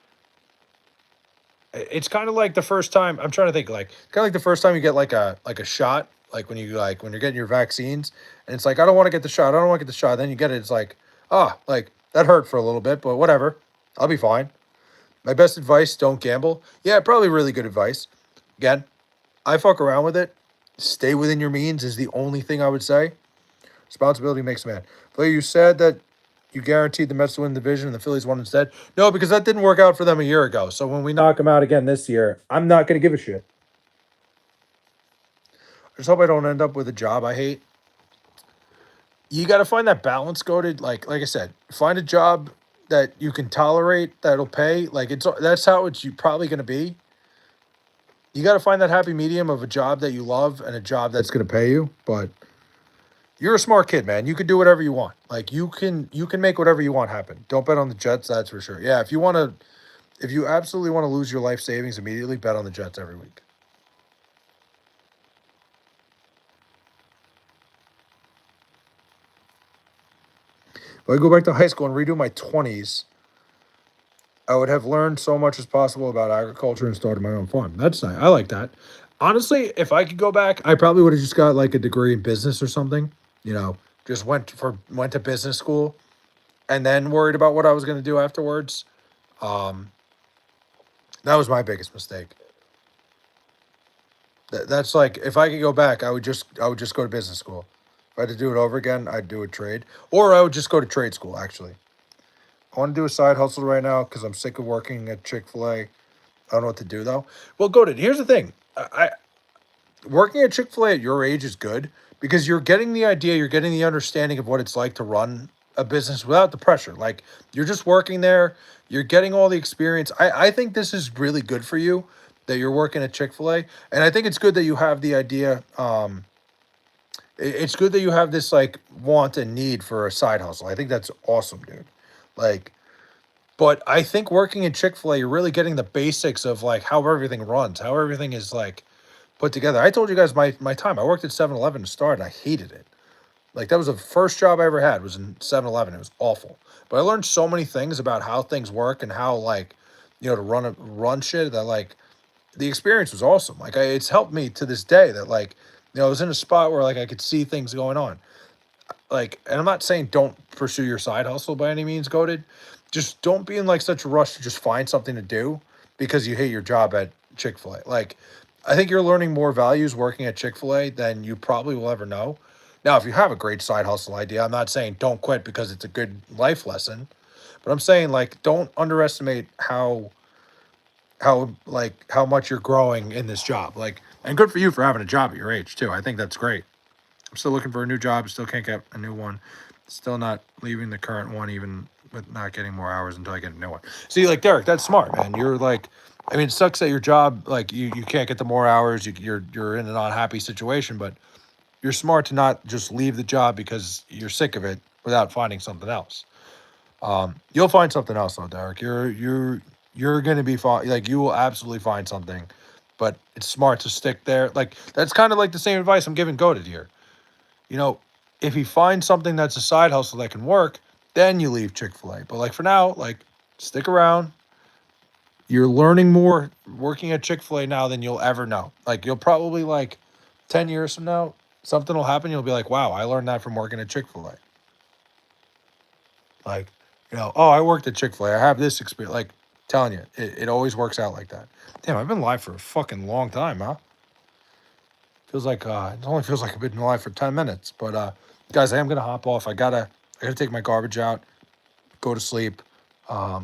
it's kind of like the first time I'm trying to think like kind of like the first time you get like a shot, like when you're getting your vaccines and it's like, I don't want to get the shot. I don't want to get the shot. Then you get it. It's like, like that hurt for a little bit, but whatever. I'll be fine. My best advice, don't gamble. Yeah, probably really good advice. Again, I fuck around with it. Stay within your means is the only thing I would say. Responsibility makes a man. But you said that you guaranteed the Mets to win the division and the Phillies won instead. No, because that didn't work out for them a year ago. So when we knock them out again this year, I'm not going to give a shit. I just hope I don't end up with a job I hate. You got to find that balance, goated. Like I said, find a job that you can tolerate, that'll pay. Like that's how it's you probably going to be. You got to find that happy medium of a job that you love and a job that's going to pay you. But you're a smart kid, man. You can do whatever you want. Like you can make whatever you want happen. Don't bet on the Jets, that's for sure. Yeah, if you absolutely want to lose your life savings immediately, bet on the Jets every week. If I go back to high school and redo my 20s, I would have learned so much as possible about agriculture and started my own farm. That's nice. I like that. Honestly, if I could go back, I probably would have just got like a degree in business or something. You know, just went to business school and then worried about what I was going to do afterwards. Um, that was my biggest mistake. That's like if I could go back, I would just go to business school. If I had to do it over again, I'd do a trade, or I would just go to trade school. Actually, I want to do a side hustle right now because I'm sick of working at Chick-fil-A. I don't know what to do though. Well, go to here's the thing. Working at Chick-fil-A at your age is good because you're getting the idea, you're getting the understanding of what it's like to run a business without the pressure. Like you're just working there, you're getting all the experience. I think this is really good for you that you're working at Chick-fil-A. And I think it's good that you have the idea. It's good that you have this like want and need for a side hustle. I think that's awesome, dude. Like, but I think working at Chick-fil-A, you're really getting the basics of like how everything runs, how everything is like put together. I told you guys my time. I worked at 7-Eleven to start and I hated it. Like that was the first job I ever had was in 7-Eleven. It was awful. But I learned so many things about how things work and how like, to run shit that like the experience was awesome. Like it's helped me to this day that like, I was in a spot where like I could see things going on. Like, and I'm not saying don't pursue your side hustle by any means, goated. Just don't be in like such a rush to just find something to do because you hate your job at Chick-fil-A. Like, I think you're learning more values working at Chick-fil-A than you probably will ever know. Now, if you have a great side hustle idea, I'm not saying don't quit because it's a good life lesson, but I'm saying like don't underestimate how much you're growing in this job. Like, and good for you for having a job at your age too. I think that's great. I'm still looking for a new job. Still can't get a new one. Still not leaving the current one, even with not getting more hours until I get a new one. See, like Derek, that's smart, man. You're like, I mean, it sucks that your job, like you can't get the more hours. You're in an unhappy situation, but you're smart to not just leave the job because you're sick of it without finding something else. You'll find something else though, Derek. You're gonna be fine. Like you will absolutely find something, but it's smart to stick there. Like that's kind of like the same advice I'm giving Goated here. If you find something that's a side hustle that can work, then you leave Chick-fil-A. But like for now, like stick around. You're learning more working at Chick-fil-A now than you'll ever know. Like you'll probably like 10 years from now, something will happen. You'll be like, wow, I learned that from working at Chick-fil-A. Like, oh, I worked at Chick-fil-A. I have this experience. Like telling you, it always works out like that. Damn, I've been live for a fucking long time, huh? Feels like it only feels like I've been live for 10 minutes. But guys, I am gonna hop off. I gotta take my garbage out, go to sleep. My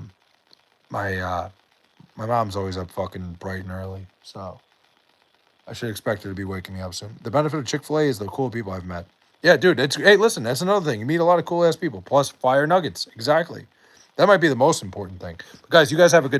mom's always up fucking bright and early, so I should expect her to be waking me up soon. The benefit of Chick-fil-A is the cool people I've met. Yeah, dude, hey, listen, that's another thing. You meet a lot of cool ass people, plus fire nuggets. Exactly. That might be the most important thing. But guys, you guys have a good